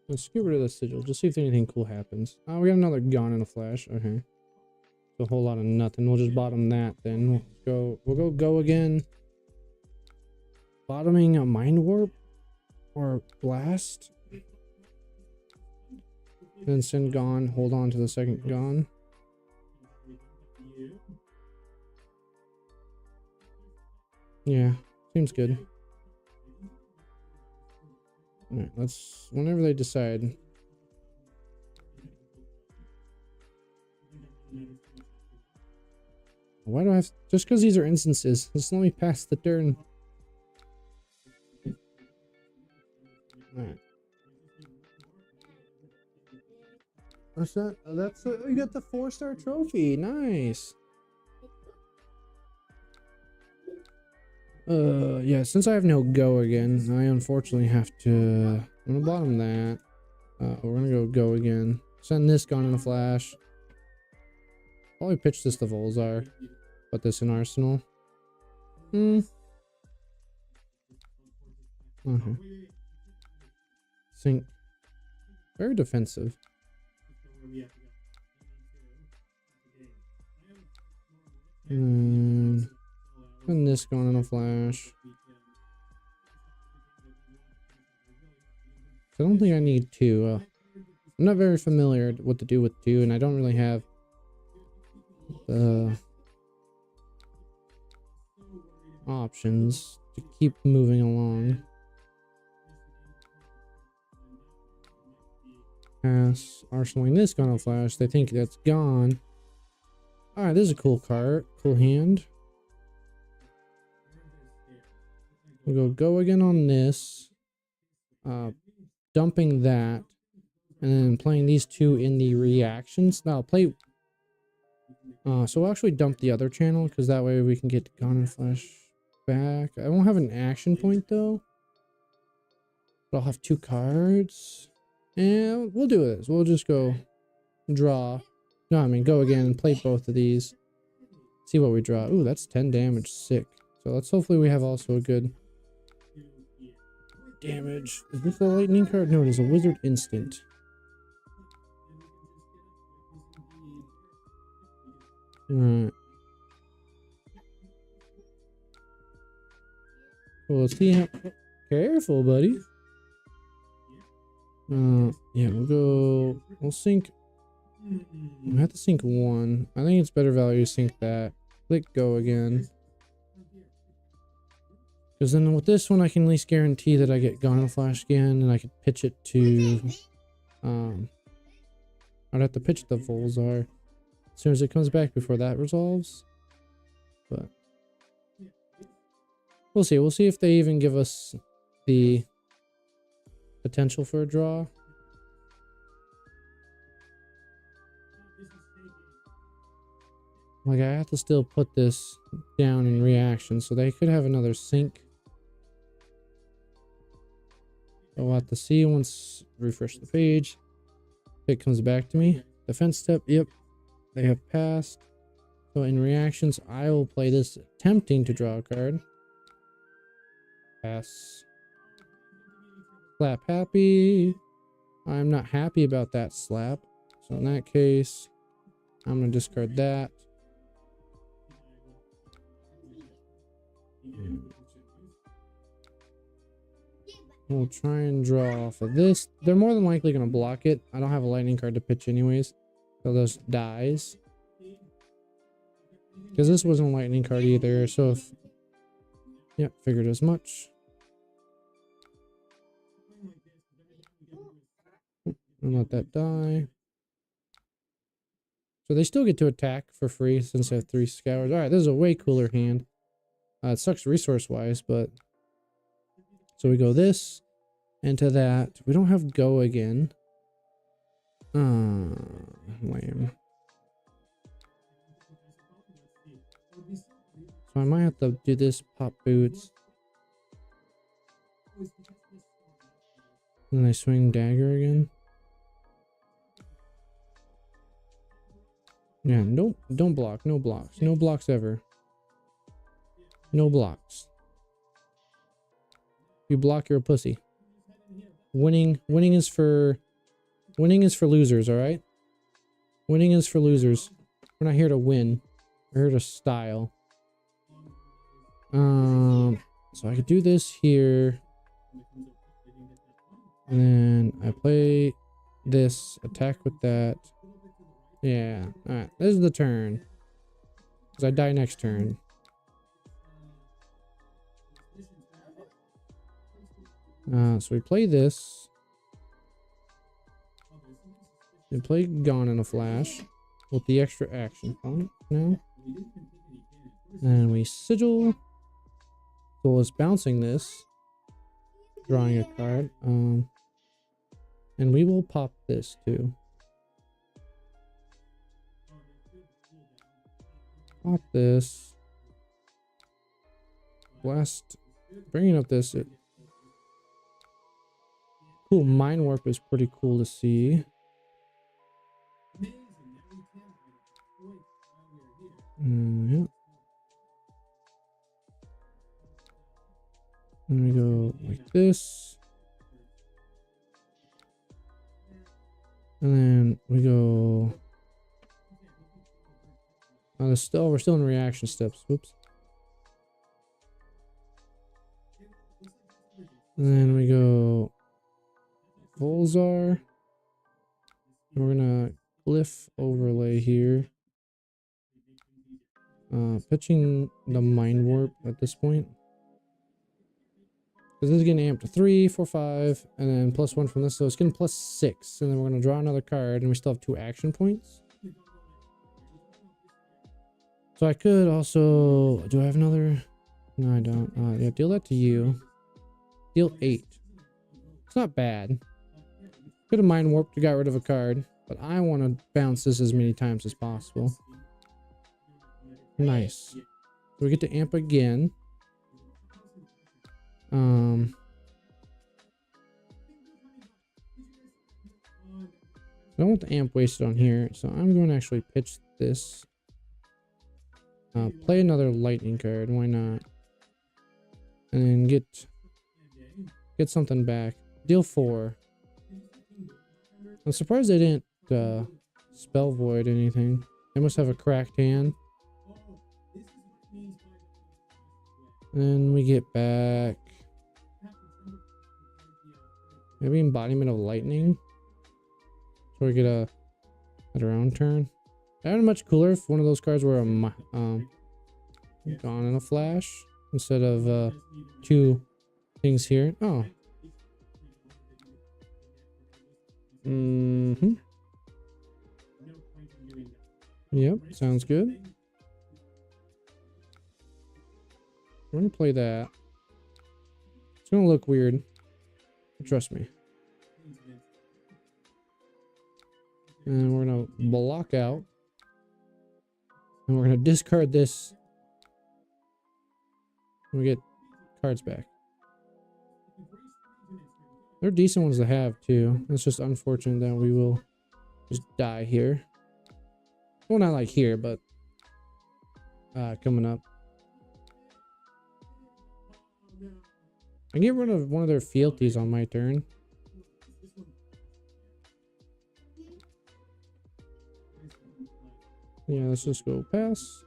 Let's get rid of the sigil. Just see if anything cool happens. Oh, we got another Gone in a Flash. Okay. So a whole lot of nothing. We'll just bottom that then. We'll go again. Bottoming a Mind Warp or Blast. Then send Gone. Hold on to the second Gone. Yeah, seems good. Alright, let's, whenever they decide. Why do I have, just because these are instances, just let me pass the turn. Alright. What's that? Oh, that's, you got the 4-star trophy, nice. Yeah, since I have no go again, I unfortunately have to... I'm gonna bottom that. We're gonna go again. Send this Gone in a Flash. Probably pitch this to Volzar. Put this in Arsenal. Okay. Sync. Very defensive. And this going on a flash. I don't think I need two. I'm not very familiar what to do with two, and I don't really have the options to keep moving along. Pass, arsenal this gun on flash. They think that's gone. Alright, this is a cool card. Cool hand. We'll go again on this. Dumping that. And then playing these two in the reactions. Now I'll play. So we'll actually dump the other channel because that way we can get Gone and Flash back. I won't have an action point though. But I'll have two cards. And we'll do this. We'll just go draw. No, I mean go again and play both of these. See what we draw. Ooh, that's 10 damage. Sick. So let's hopefully we have also a good damage. Is this a lightning card? No, it is a wizard instant. Alright. Well, let's see how. Careful, buddy. Yeah, we'll sync. We'll have to sync one. I think it's better value to sync that. Click go again. Because then with this one, I can at least guarantee that I get Gone and Flash again, and I could pitch it to. I'd have to pitch the Volzar as soon as it comes back before that resolves. But we'll see. We'll see if they even give us the potential for a draw. Like, I have to still put this down in reaction, so they could have another sync. But we'll have to see once refresh the page. If it comes back to me. Defense step, yep. They have passed. So in reactions, I will play this attempting to draw a card. Pass. Slap happy. I'm not happy about that slap. So in that case, I'm going to discard that. We'll try and draw off of this. They're more than likely going to block it. I don't have a lightning card to pitch anyways. So those dies. Because this wasn't a lightning card either. So if... Yep, figured as much. And let that die. So they still get to attack for free since they have 3 scours. Alright, this is a way cooler hand. It sucks resource-wise, but... So we go this into that. We don't have go again. Lame. So I might have to do this, pop boots. And I swing dagger again. Yeah, nope, don't block, no blocks. No blocks ever. No blocks. You block, you're a pussy. Winning is for losers, all right? Winning is for losers. We're not here to win. We're here to style. So I could do this here. And then I play this, attack with that. Yeah, alright, this is the turn. Because I die next turn. So we play this. We play Gone in a Flash with the extra action point now. And we sigil. So it's bouncing this. Drawing a card. And we will pop this too. Pop this. Blast. Bringing up this. Cool, Mind Warp is pretty cool to see. Yeah. And we go like this. And then we go. Oh, we're still in reaction steps. Whoops. And then we go Volzar. And we're gonna glyph overlay here. Pitching the mind warp at this point. Because this is getting amped to 3, 4, 5, and then +1 from this, so it's getting +6. And then we're gonna draw another card, and we still have 2 action points. So I could also, do I have another? No, I don't. Yeah, deal that to you. Deal 8. It's not bad. Could have mind warped to got rid of a card, but I want to bounce this as many times as possible. Nice. So we get to amp again. I don't want the amp wasted on here, so I'm going to actually pitch this. Play another lightning card, why not? And then get something back. Deal 4. I'm surprised they didn't spell void anything. They must have a cracked hand. And we get back. Maybe embodiment of lightning. So we get a at our own turn. That would be much cooler if one of those cards were gone in a flash instead of 2 things here. Oh. Yep, sounds good. We're gonna play that. It's gonna look weird. Trust me. And we're gonna block out. And we're gonna discard this. And we get cards back. They're decent ones to have too. It's just unfortunate that we will just die here. Well, not like here, but coming up. I get rid of one of their fealties on my turn. Yeah, let's just go pass.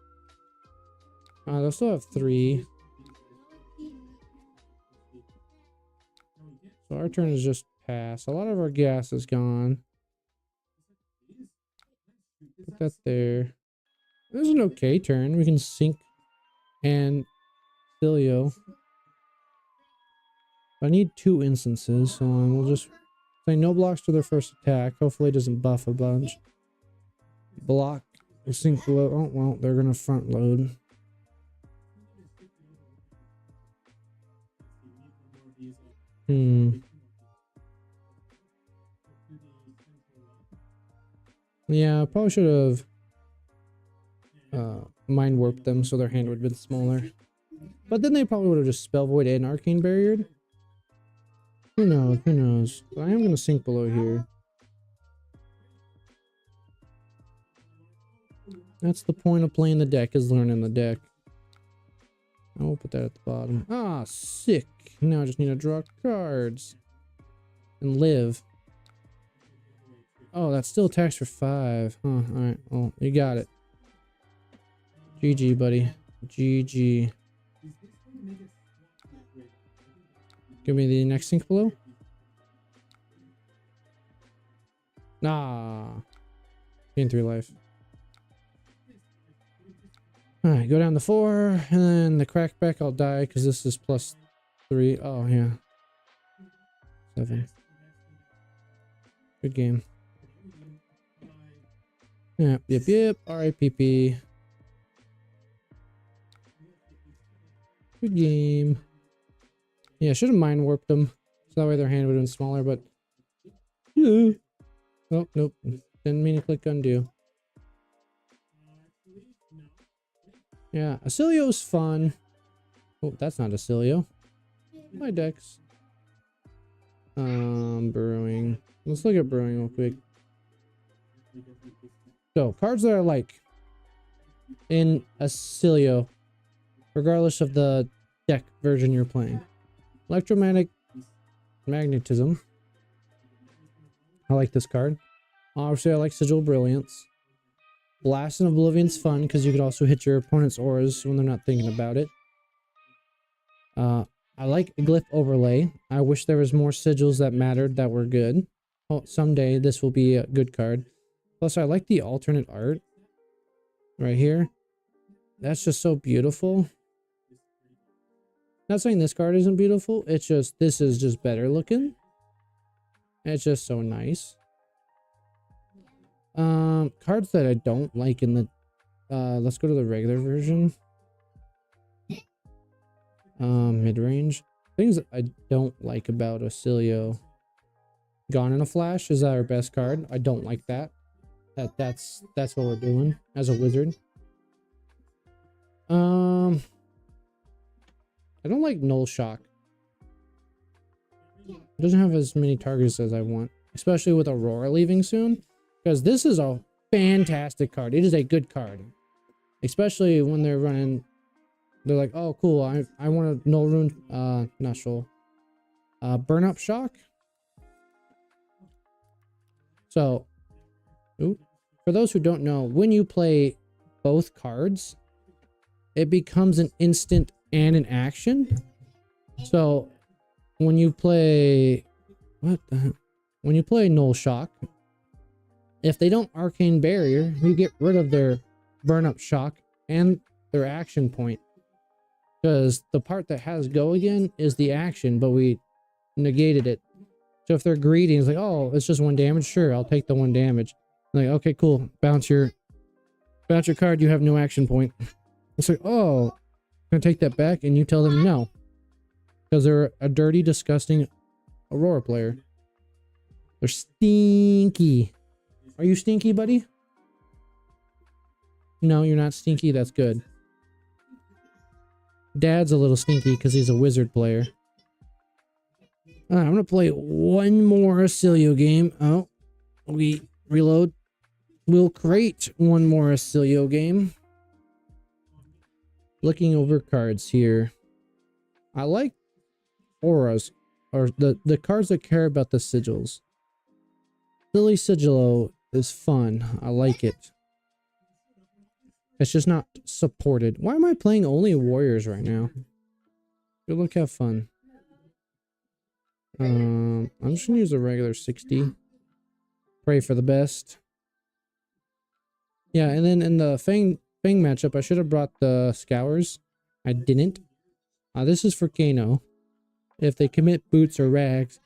They'll still have 3. So our turn is just pass. A lot of our gas is gone. Put that there. This is an okay turn. We can sink and Oscilio. I need 2 instances, so we'll just say no blocks to their first attack. Hopefully it doesn't buff a bunch. Block. Sink below. Oh, well, they're going to front load. Yeah, I probably should have mind warped them so their hand would have been smaller. But then they probably would have just spell void and arcane barriered. Who knows? Who knows? But I am going to sink below here. That's the point of playing the deck, is learning the deck. I will put that at the bottom. Ah, sick. Now I just need to draw cards. And live. Oh, that still attacks for 5. Huh, alright. Well, you got it. GG, buddy. GG. Give me the next sink below. Nah. Gain 3 life. Alright, go down to 4. And then the crackback, I'll die because this is +3. Oh, yeah. 7. Good game. Yep. RIPP. Good game. Yeah, I should have mind warped them. So that way their hand would have been smaller, but... Yeah. Oh, nope. Didn't mean to click undo. Yeah, Oscilio's fun. Oh, that's not Oscilio. My decks. Brewing. Let's look at brewing real quick. So, cards that are like in Oscilio, regardless of the deck version you're playing. Electromagnetic magnetism. I like this card. Obviously, I like Sigil Brilliance. Blast and Oblivion's fun because you could also hit your opponent's auras when they're not thinking about it. I like Glyph Overlay. I wish there was more sigils that mattered that were good. Oh, someday this will be a good card. Plus, I like the alternate art right here. That's just so beautiful. Not saying this card isn't beautiful. It's just, this is just better looking. It's just so nice. Cards that I don't like in the, let's go to the regular version. Mid-range. Things that I don't like about Oscilio. Gone in a Flash is our best card. I don't like that. That's what we're doing as a wizard. I don't like Null Shock. It doesn't have as many targets as I want, especially with Aurora leaving soon, because this is a fantastic card. It is a good card, especially when they're running. They're like, oh, cool. I want a Null Rune, not sure. Burn Up Shock. So, for those who don't know, when you play both cards, it becomes an instant and an action. So, when you play, when you play Null Shock, if they don't Arcane Barrier, you get rid of their Burn Up Shock and their action point. Because the part that has go again is the action, but we negated it. So if they're greedy, it's like, oh, it's just 1 damage. Sure, I'll take the 1 damage. Like, okay, cool. Bounce your card. You have no action point. It's like, oh, I'm gonna take that back, and you tell them no, because they're a dirty, disgusting Aurora player. They're stinky. Are you stinky, buddy? No, you're not stinky. That's good. Dad's a little stinky because he's a wizard player. I'm gonna play one more Oscilio game. Oh, we reload. We'll create one more Oscilio game. Looking over cards here. I like auras, or the cards that care about the sigils. Silly Sigilo is fun. I like it. It's just not supported. Why am I playing only warriors right now? Good luck, have fun. I'm just gonna use a regular 60. Pray for the best. Yeah, and then in the Fang matchup, I should have brought the Scours. I didn't. This is for Kano. If they commit boots or rags,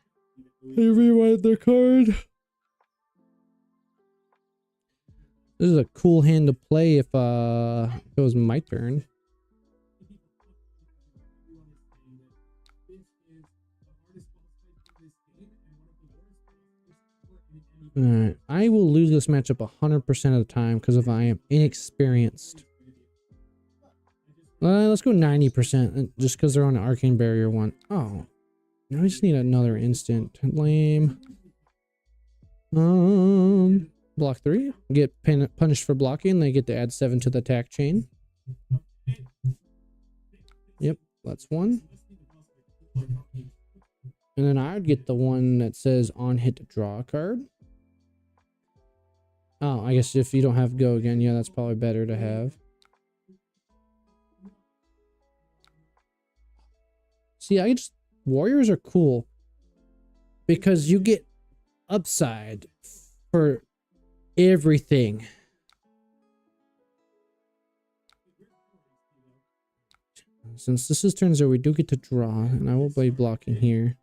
they rewind their card. This is a cool hand to play if it was my turn. Alright, I will lose this matchup 100% of the time because if I am inexperienced. Let's go 90% just because they're on an Arcane Barrier one. Oh, I just need another instant. Lame. Block 3. Get punished for blocking. They get to add 7 to the attack chain. Yep, that's 1. And then I'd get the one that says on hit to draw a card. Oh, I guess if you don't have go again, yeah, that's probably better to have. See, warriors are cool because you get upside for everything. Since this is turn 0, we do get to draw, and I will play blocking here.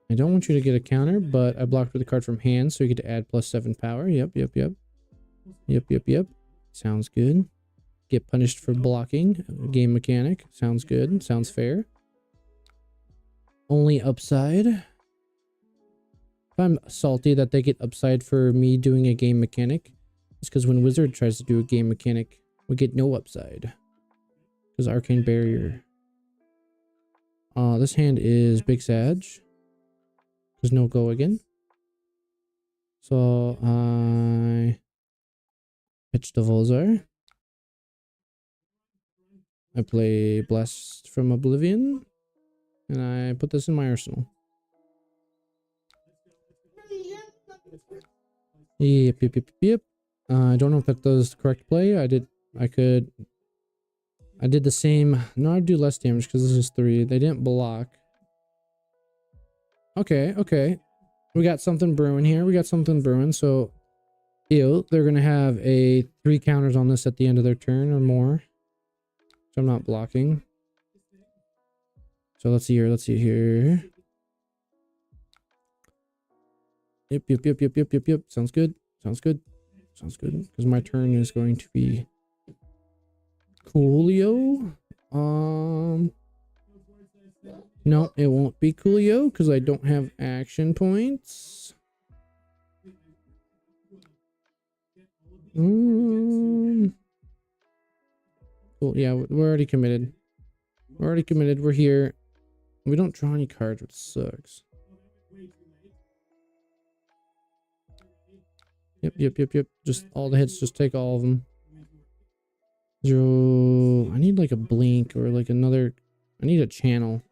I don't want you to get a counter, but I blocked with a card from hand, so you get to add +7 power. Yep. Sounds good. Get punished for blocking. Game mechanic. Sounds good. Sounds fair. Only upside. If I'm salty that they get upside for me doing a game mechanic, it's because when Wizard tries to do a game mechanic, we get no upside. Because Arcane Barrier. This hand is Big Sag. There's no go again. So I pitch the Volzar. I play Blast from Oblivion. And I put this in my arsenal. Yep, yep, yep, yep. I don't know if that does the correct play. I did the same. No, I'd do less damage because this is 3. They didn't block. Okay, okay. We got something brewing here. We got something brewing. So, ew, they're going to have 3 counters on this at the end of their turn or more. So I'm not blocking. So let's see here. Let's see here. Yep, yep, yep, yep, yep, yep, yep. Sounds good. Sounds good. Sounds good. Because my turn is going to be Coolio. No, it won't be Coolio because I don't have action points. Cool. Yeah, we're already committed. We're already committed. We're here. We don't draw any cards, which sucks. Yep, yep, yep, yep. Just all the hits. Just take all of them. 0. I need like a blink or like another. I need a channel.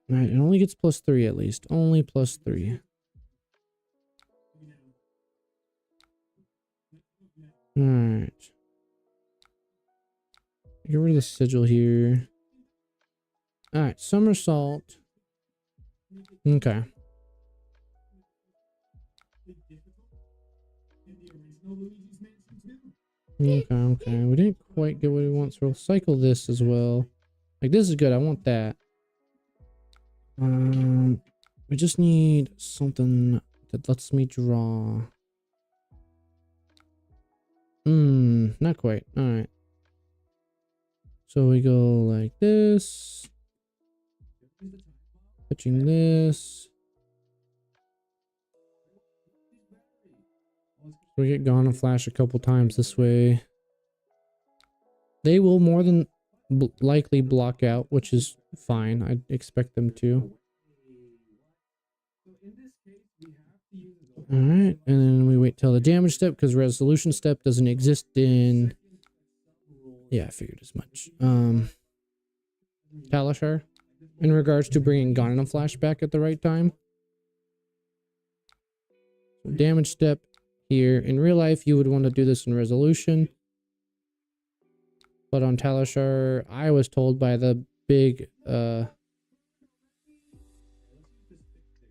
Alright, it only gets +3 at least. Only +3. Alright. Get rid of the sigil here. Alright, somersault. Okay. Okay. We didn't quite get what we want, so we'll cycle this as well. Like, this is good. I want that. We just need something that lets me draw. Not quite. Alright. So we go like this. Touching this. We get Gone and Flash a couple times this way. They will more than likely block out, which is fine. I'd expect them to. Alright, and then we wait till the damage step because resolution step doesn't exist in... Yeah, I figured as much. Talishar, in regards to bringing Gone and Flash back at the right time. So damage step here. In real life, you would want to do this in resolution. But on Talishar, I was told by the big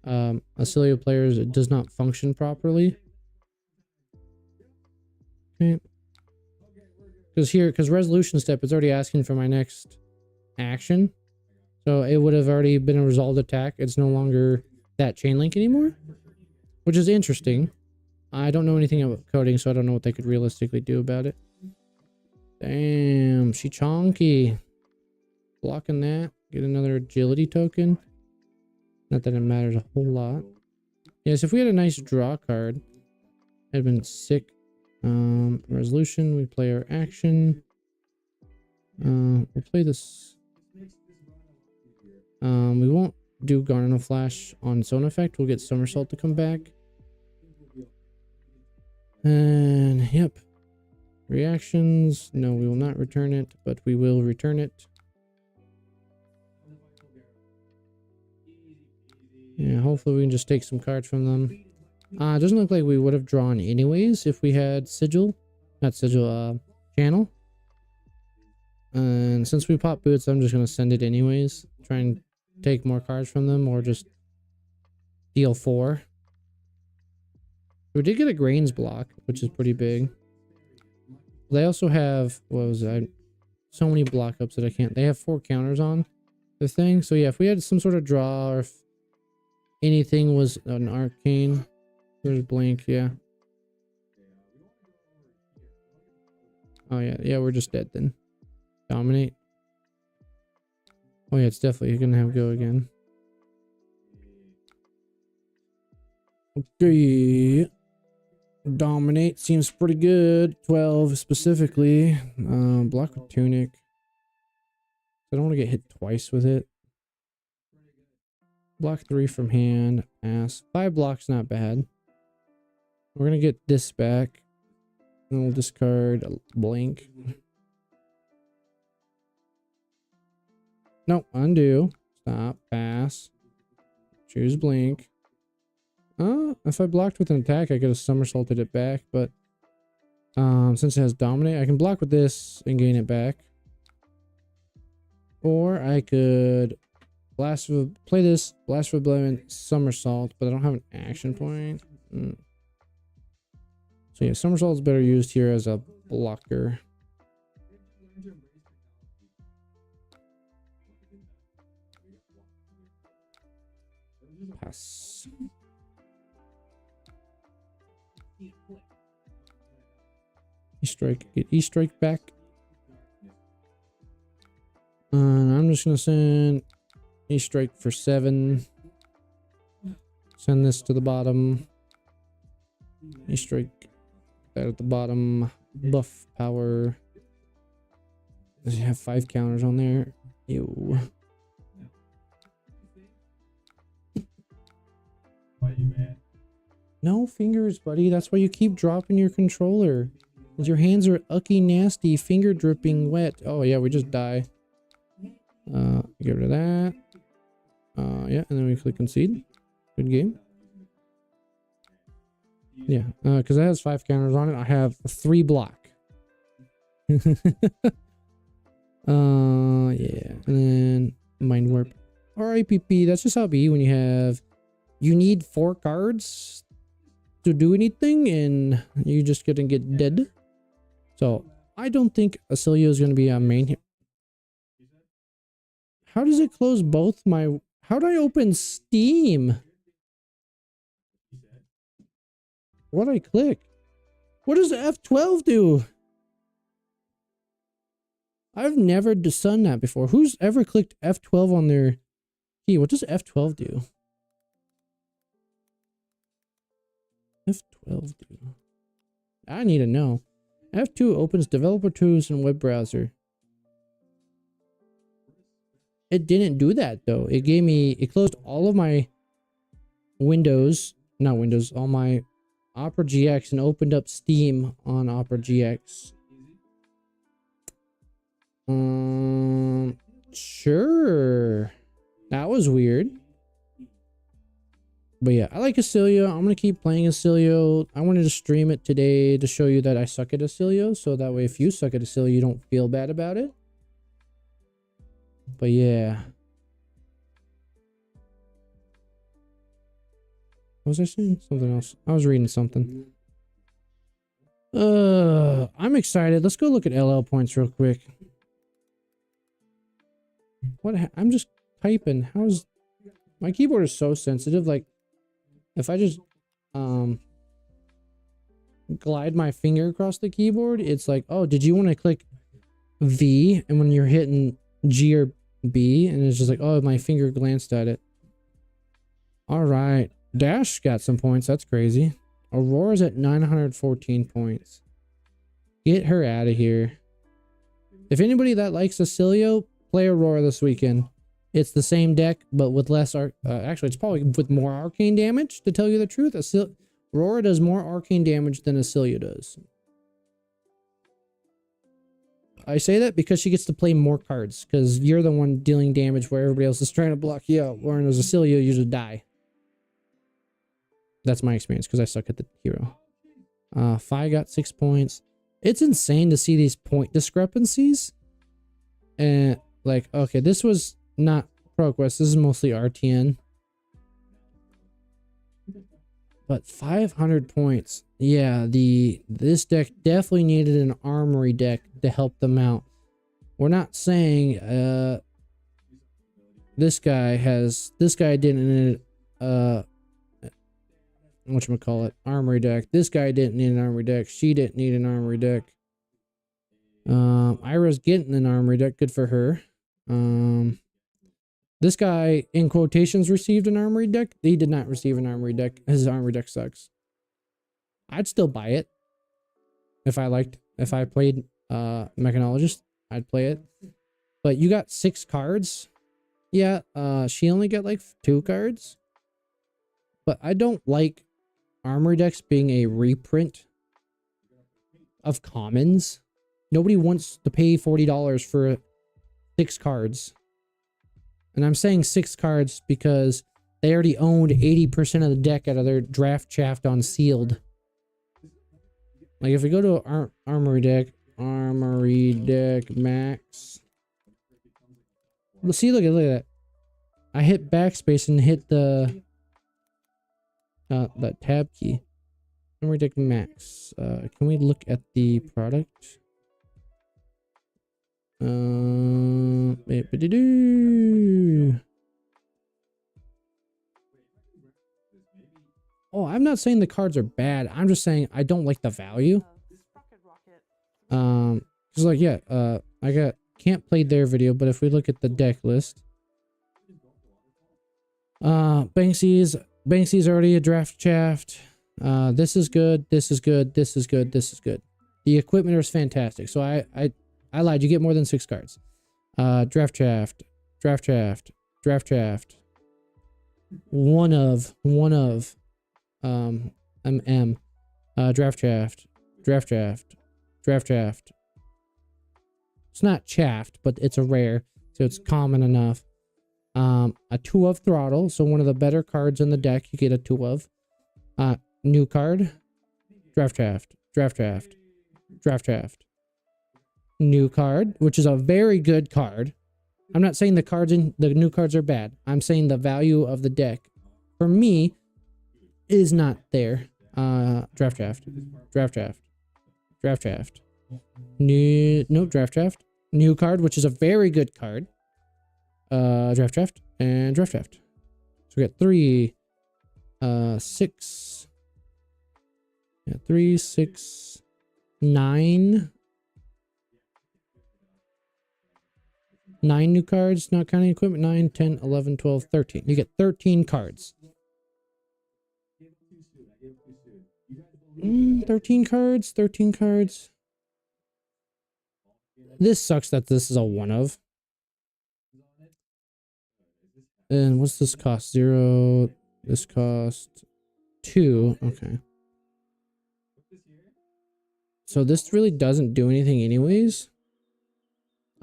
Oscilio players it does not function properly. Okay. Because resolution step is already asking for my next action. So it would have already been a resolved attack. It's no longer that chain link anymore. Which is interesting. I don't know anything about coding, so I don't know what they could realistically do about it. Damn, she chonky. Blocking that. Get another agility token. Not that it matters a whole lot. Yes, if we had a nice draw card, it'd been sick. Resolution, we play our action. We'll play this. We won't do Garden of Flash on its own effect. We'll get Somersault to come back. And yep. Reactions. No, we will not return it, but we will return it. Yeah, hopefully we can just take some cards from them. It doesn't look like we would have drawn anyways if we had Sigil. Not Sigil, Channel. And since we pop Boots, I'm just going to send it anyways. Try and take more cards from them or just deal 4. We did get a Grains block, which is pretty big. They also have, what was that? So many block ups that I can't. They have 4 counters on the thing. So yeah, if we had some sort of draw or if anything was an arcane, there's blink, yeah. Oh yeah, we're just dead then. Dominate. Oh yeah, it's definitely gonna have go again. Okay. Dominate seems pretty good. 12 specifically. Block with Tunic. I don't want to get hit twice with it. Block 3 from hand. Ass. 5 blocks, not bad. We're gonna get this back. And we'll discard a blink. Nope, undo. Stop. Pass. Choose blink. If I blocked with an attack, I could have somersaulted it back, but since it has dominate, I can block with this and gain it back. Or I could play this, blast of oblivion, somersault, but I don't have an action point. So yeah, somersault is better used here as a blocker. Pass. E-strike, get E-strike back. And I'm just gonna send E-strike for 7. Send this to the bottom. E-strike that at the bottom. Buff power. Does it have 5 counters on there? Ew. No fingers, buddy. That's why you keep dropping your controller. Your hands are ucky nasty, finger dripping wet. Oh yeah, we just die. Get rid of that. Yeah, and then we click concede. Good game. Yeah, because it has 5 counters on it. I have 3 block. Yeah, and then mind warp. RIPP, that's just how it be when you need 4 cards to do anything and you just gonna get dead. So I don't think Oscilio is gonna be a main here. How does it close both my... How do I open Steam? What do I click? What does F12 do? I've never done that before. Who's ever clicked F12 on their key? What does F12 do? F12 do? I need to know. F2 opens developer tools and web browser. It didn't do that though. It gave me, it closed all of my windows, not windows, all my Opera GX and opened up Steam on Opera GX. Sure. That was weird. But yeah, I like Oscilio. I'm gonna keep playing Oscilio. I wanted to stream it today to show you that I suck at Oscilio, so that way if you suck at Oscilio, you don't feel bad about it. But yeah. What was I saying? Something else. I was reading something. I'm excited. Let's go look at LL points real quick. I'm just typing. How's my keyboard is so sensitive, like if I just glide my finger across the keyboard, it's like, oh, did you want to click V? And when you're hitting G or B, and it's just like, oh, my finger glanced at it. All right, Dash got some points. That's crazy. Aurora's at 914 points. Get her out of here. If anybody that likes Oscilio, play Aurora this weekend. It's the same deck, but with less actually, it's probably with more arcane damage, to tell you the truth. Aurora does more arcane damage than Oscilio does. I say that because she gets to play more cards, because you're the one dealing damage where everybody else is trying to block you out, whereas Oscilio usually die. That's my experience, because I suck at the hero. Fi got 6 points. It's insane to see these point discrepancies. And, like, okay, this was not ProQuest. This is mostly RTN. But 500 points. Yeah, this deck definitely needed an armory deck to help them out. We're not saying this guy didn't whatchamacallit, armory deck. This guy didn't need an armory deck. She didn't need an armory deck. Ira's getting an armory deck. Good for her. This guy, in quotations, received an armory deck. He did not receive an armory deck. His armory deck sucks. I'd still buy it. If I played Mechanologist, I'd play it. But you got 6 cards. Yeah, she only got like 2 cards. But I don't like armory decks being a reprint of commons. Nobody wants to pay $40 for 6 cards. And I'm saying 6 cards because They already owned 80% of the deck out of their draft shaft on sealed. Like if we go to Armory deck max. Let's see, look at that. I hit backspace and hit the tab key. Armory deck max. Can we look at the product? Oh, I'm not saying the cards are bad. I'm just saying I don't like the value. Cause like yeah, I can't play their video, but if we look at the deck list, Banksy's already a draft shaft. This is good. This is good. This is good. This is good. The equipment is fantastic. So I lied. You get more than 6 cards. Draft shaft. One of. Draft shaft. It's not shaft, but it's a rare, so it's common enough. A 2 of throttle, so one of the better cards in the deck. You get a 2 of. New card. Draft shaft. New card, which is a very good card. I'm not saying the new cards are bad. I'm saying the value of the deck, for me, is not there. Draft shaft. Draft shaft. New card, which is a very good card. Draft shaft and draft shaft. So we got 3, 6. Yeah, 3, 6, 9. 9 new cards, not counting equipment. 9, 10, 11, 12, 13. You get 13 cards. 13 cards. This sucks that this is a 1 of. And what's this cost? 0. This cost 2. Okay. So this really doesn't do anything anyways,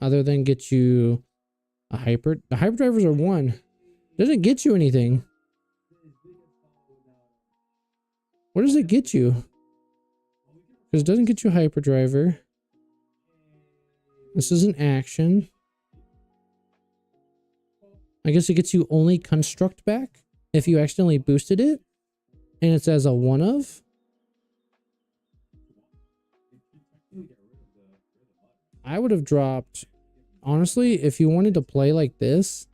other than get you a hyper. The hyperdrivers are 1. Doesn't get you anything. What does it get you? Because it doesn't get you a hyperdriver. This is an action. I guess it gets you only construct back if you accidentally boosted it, and it says a 1 of. I would have dropped, honestly, if you wanted to play like this,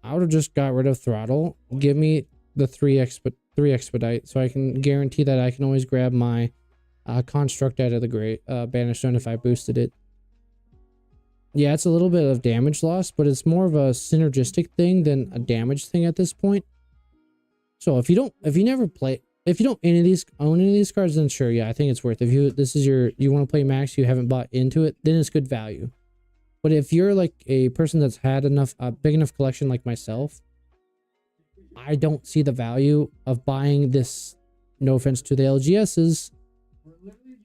I would have just got rid of throttle. Give me the 3 expedite, so I can guarantee that I can always grab my construct out of the banish zone if I boosted it. Yeah, it's a little bit of damage loss, but it's more of a synergistic thing than a damage thing at this point. So if you don't own any of these cards, then sure, yeah, I think it's worth it. If you want to play max, you haven't bought into it, then it's good value. But if you're like a person that's had big enough collection like myself, I don't see the value of buying this, no offense to the LGSs,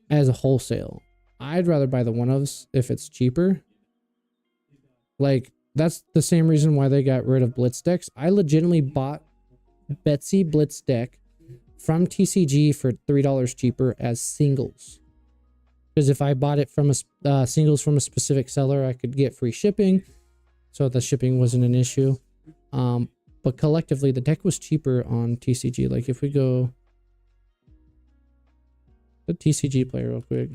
as a wholesale. I'd rather buy the 1-ofs if it's cheaper. Like, that's the same reason why they got rid of Blitz decks. I legitimately bought Betsy Blitz deck from TCG for $3 cheaper as singles. Because if I bought it from singles from a specific seller, I could get free shipping. So the shipping wasn't an issue. But collectively, the deck was cheaper on TCG. Like, if we go the TCG player real quick.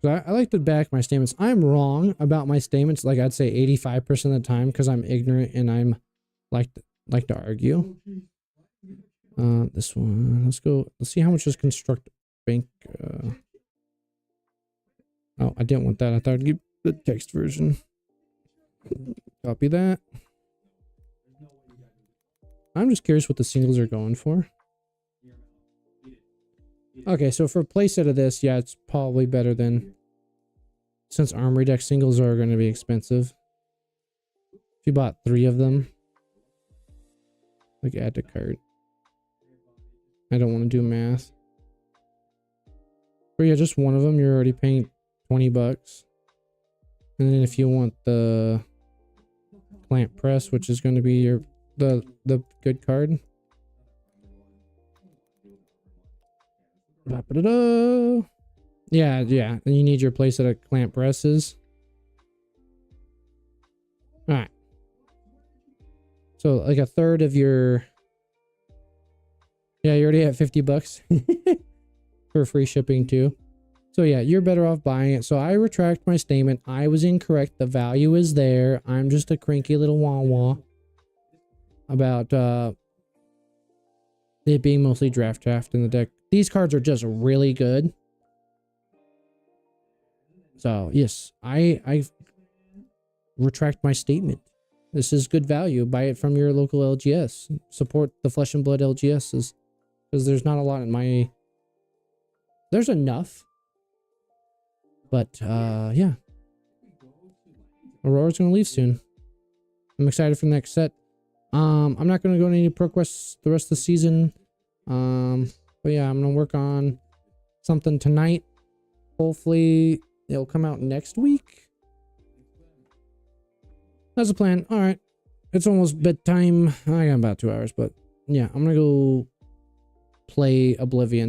So I like to back my statements. I'm wrong about my statements. Like, I'd say 85% of the time, because I'm ignorant and I'm like to argue. This one. Let's see how much is construct bank. Oh, I didn't want that. I thought I'd give the text version. Copy that. I'm just curious what the singles are going for. Okay, so for a playset of this, yeah, it's probably better than, since Armory deck singles are going to be expensive. If you bought 3 of them, like, add to cart. I don't want to do math. But yeah, just 1 of them, you're already paying $20. And then if you want the clamp press, which is going to be your the good card. Yeah, yeah. And you need your place at a clamp presses. All right. So like a third of your. Yeah, you're already at $50 for free shipping too. So yeah, you're better off buying it. So I retract my statement. I was incorrect. The value is there. I'm just a cranky little wah-wah about it being mostly draft in the deck. These cards are just really good. So yes, I retract my statement. This is good value. Buy it from your local LGS. Support the Flesh and Blood LGSs. Because there's not a lot in my... There's enough. But, yeah. Aurora's going to leave soon. I'm excited for the next set. I'm not going to go to any pro quests the rest of the season. But yeah, I'm going to work on something tonight. Hopefully, it'll come out next week. That's the plan. All right. It's almost bedtime. I got about 2 hours, but yeah, I'm going to go play Oblivion.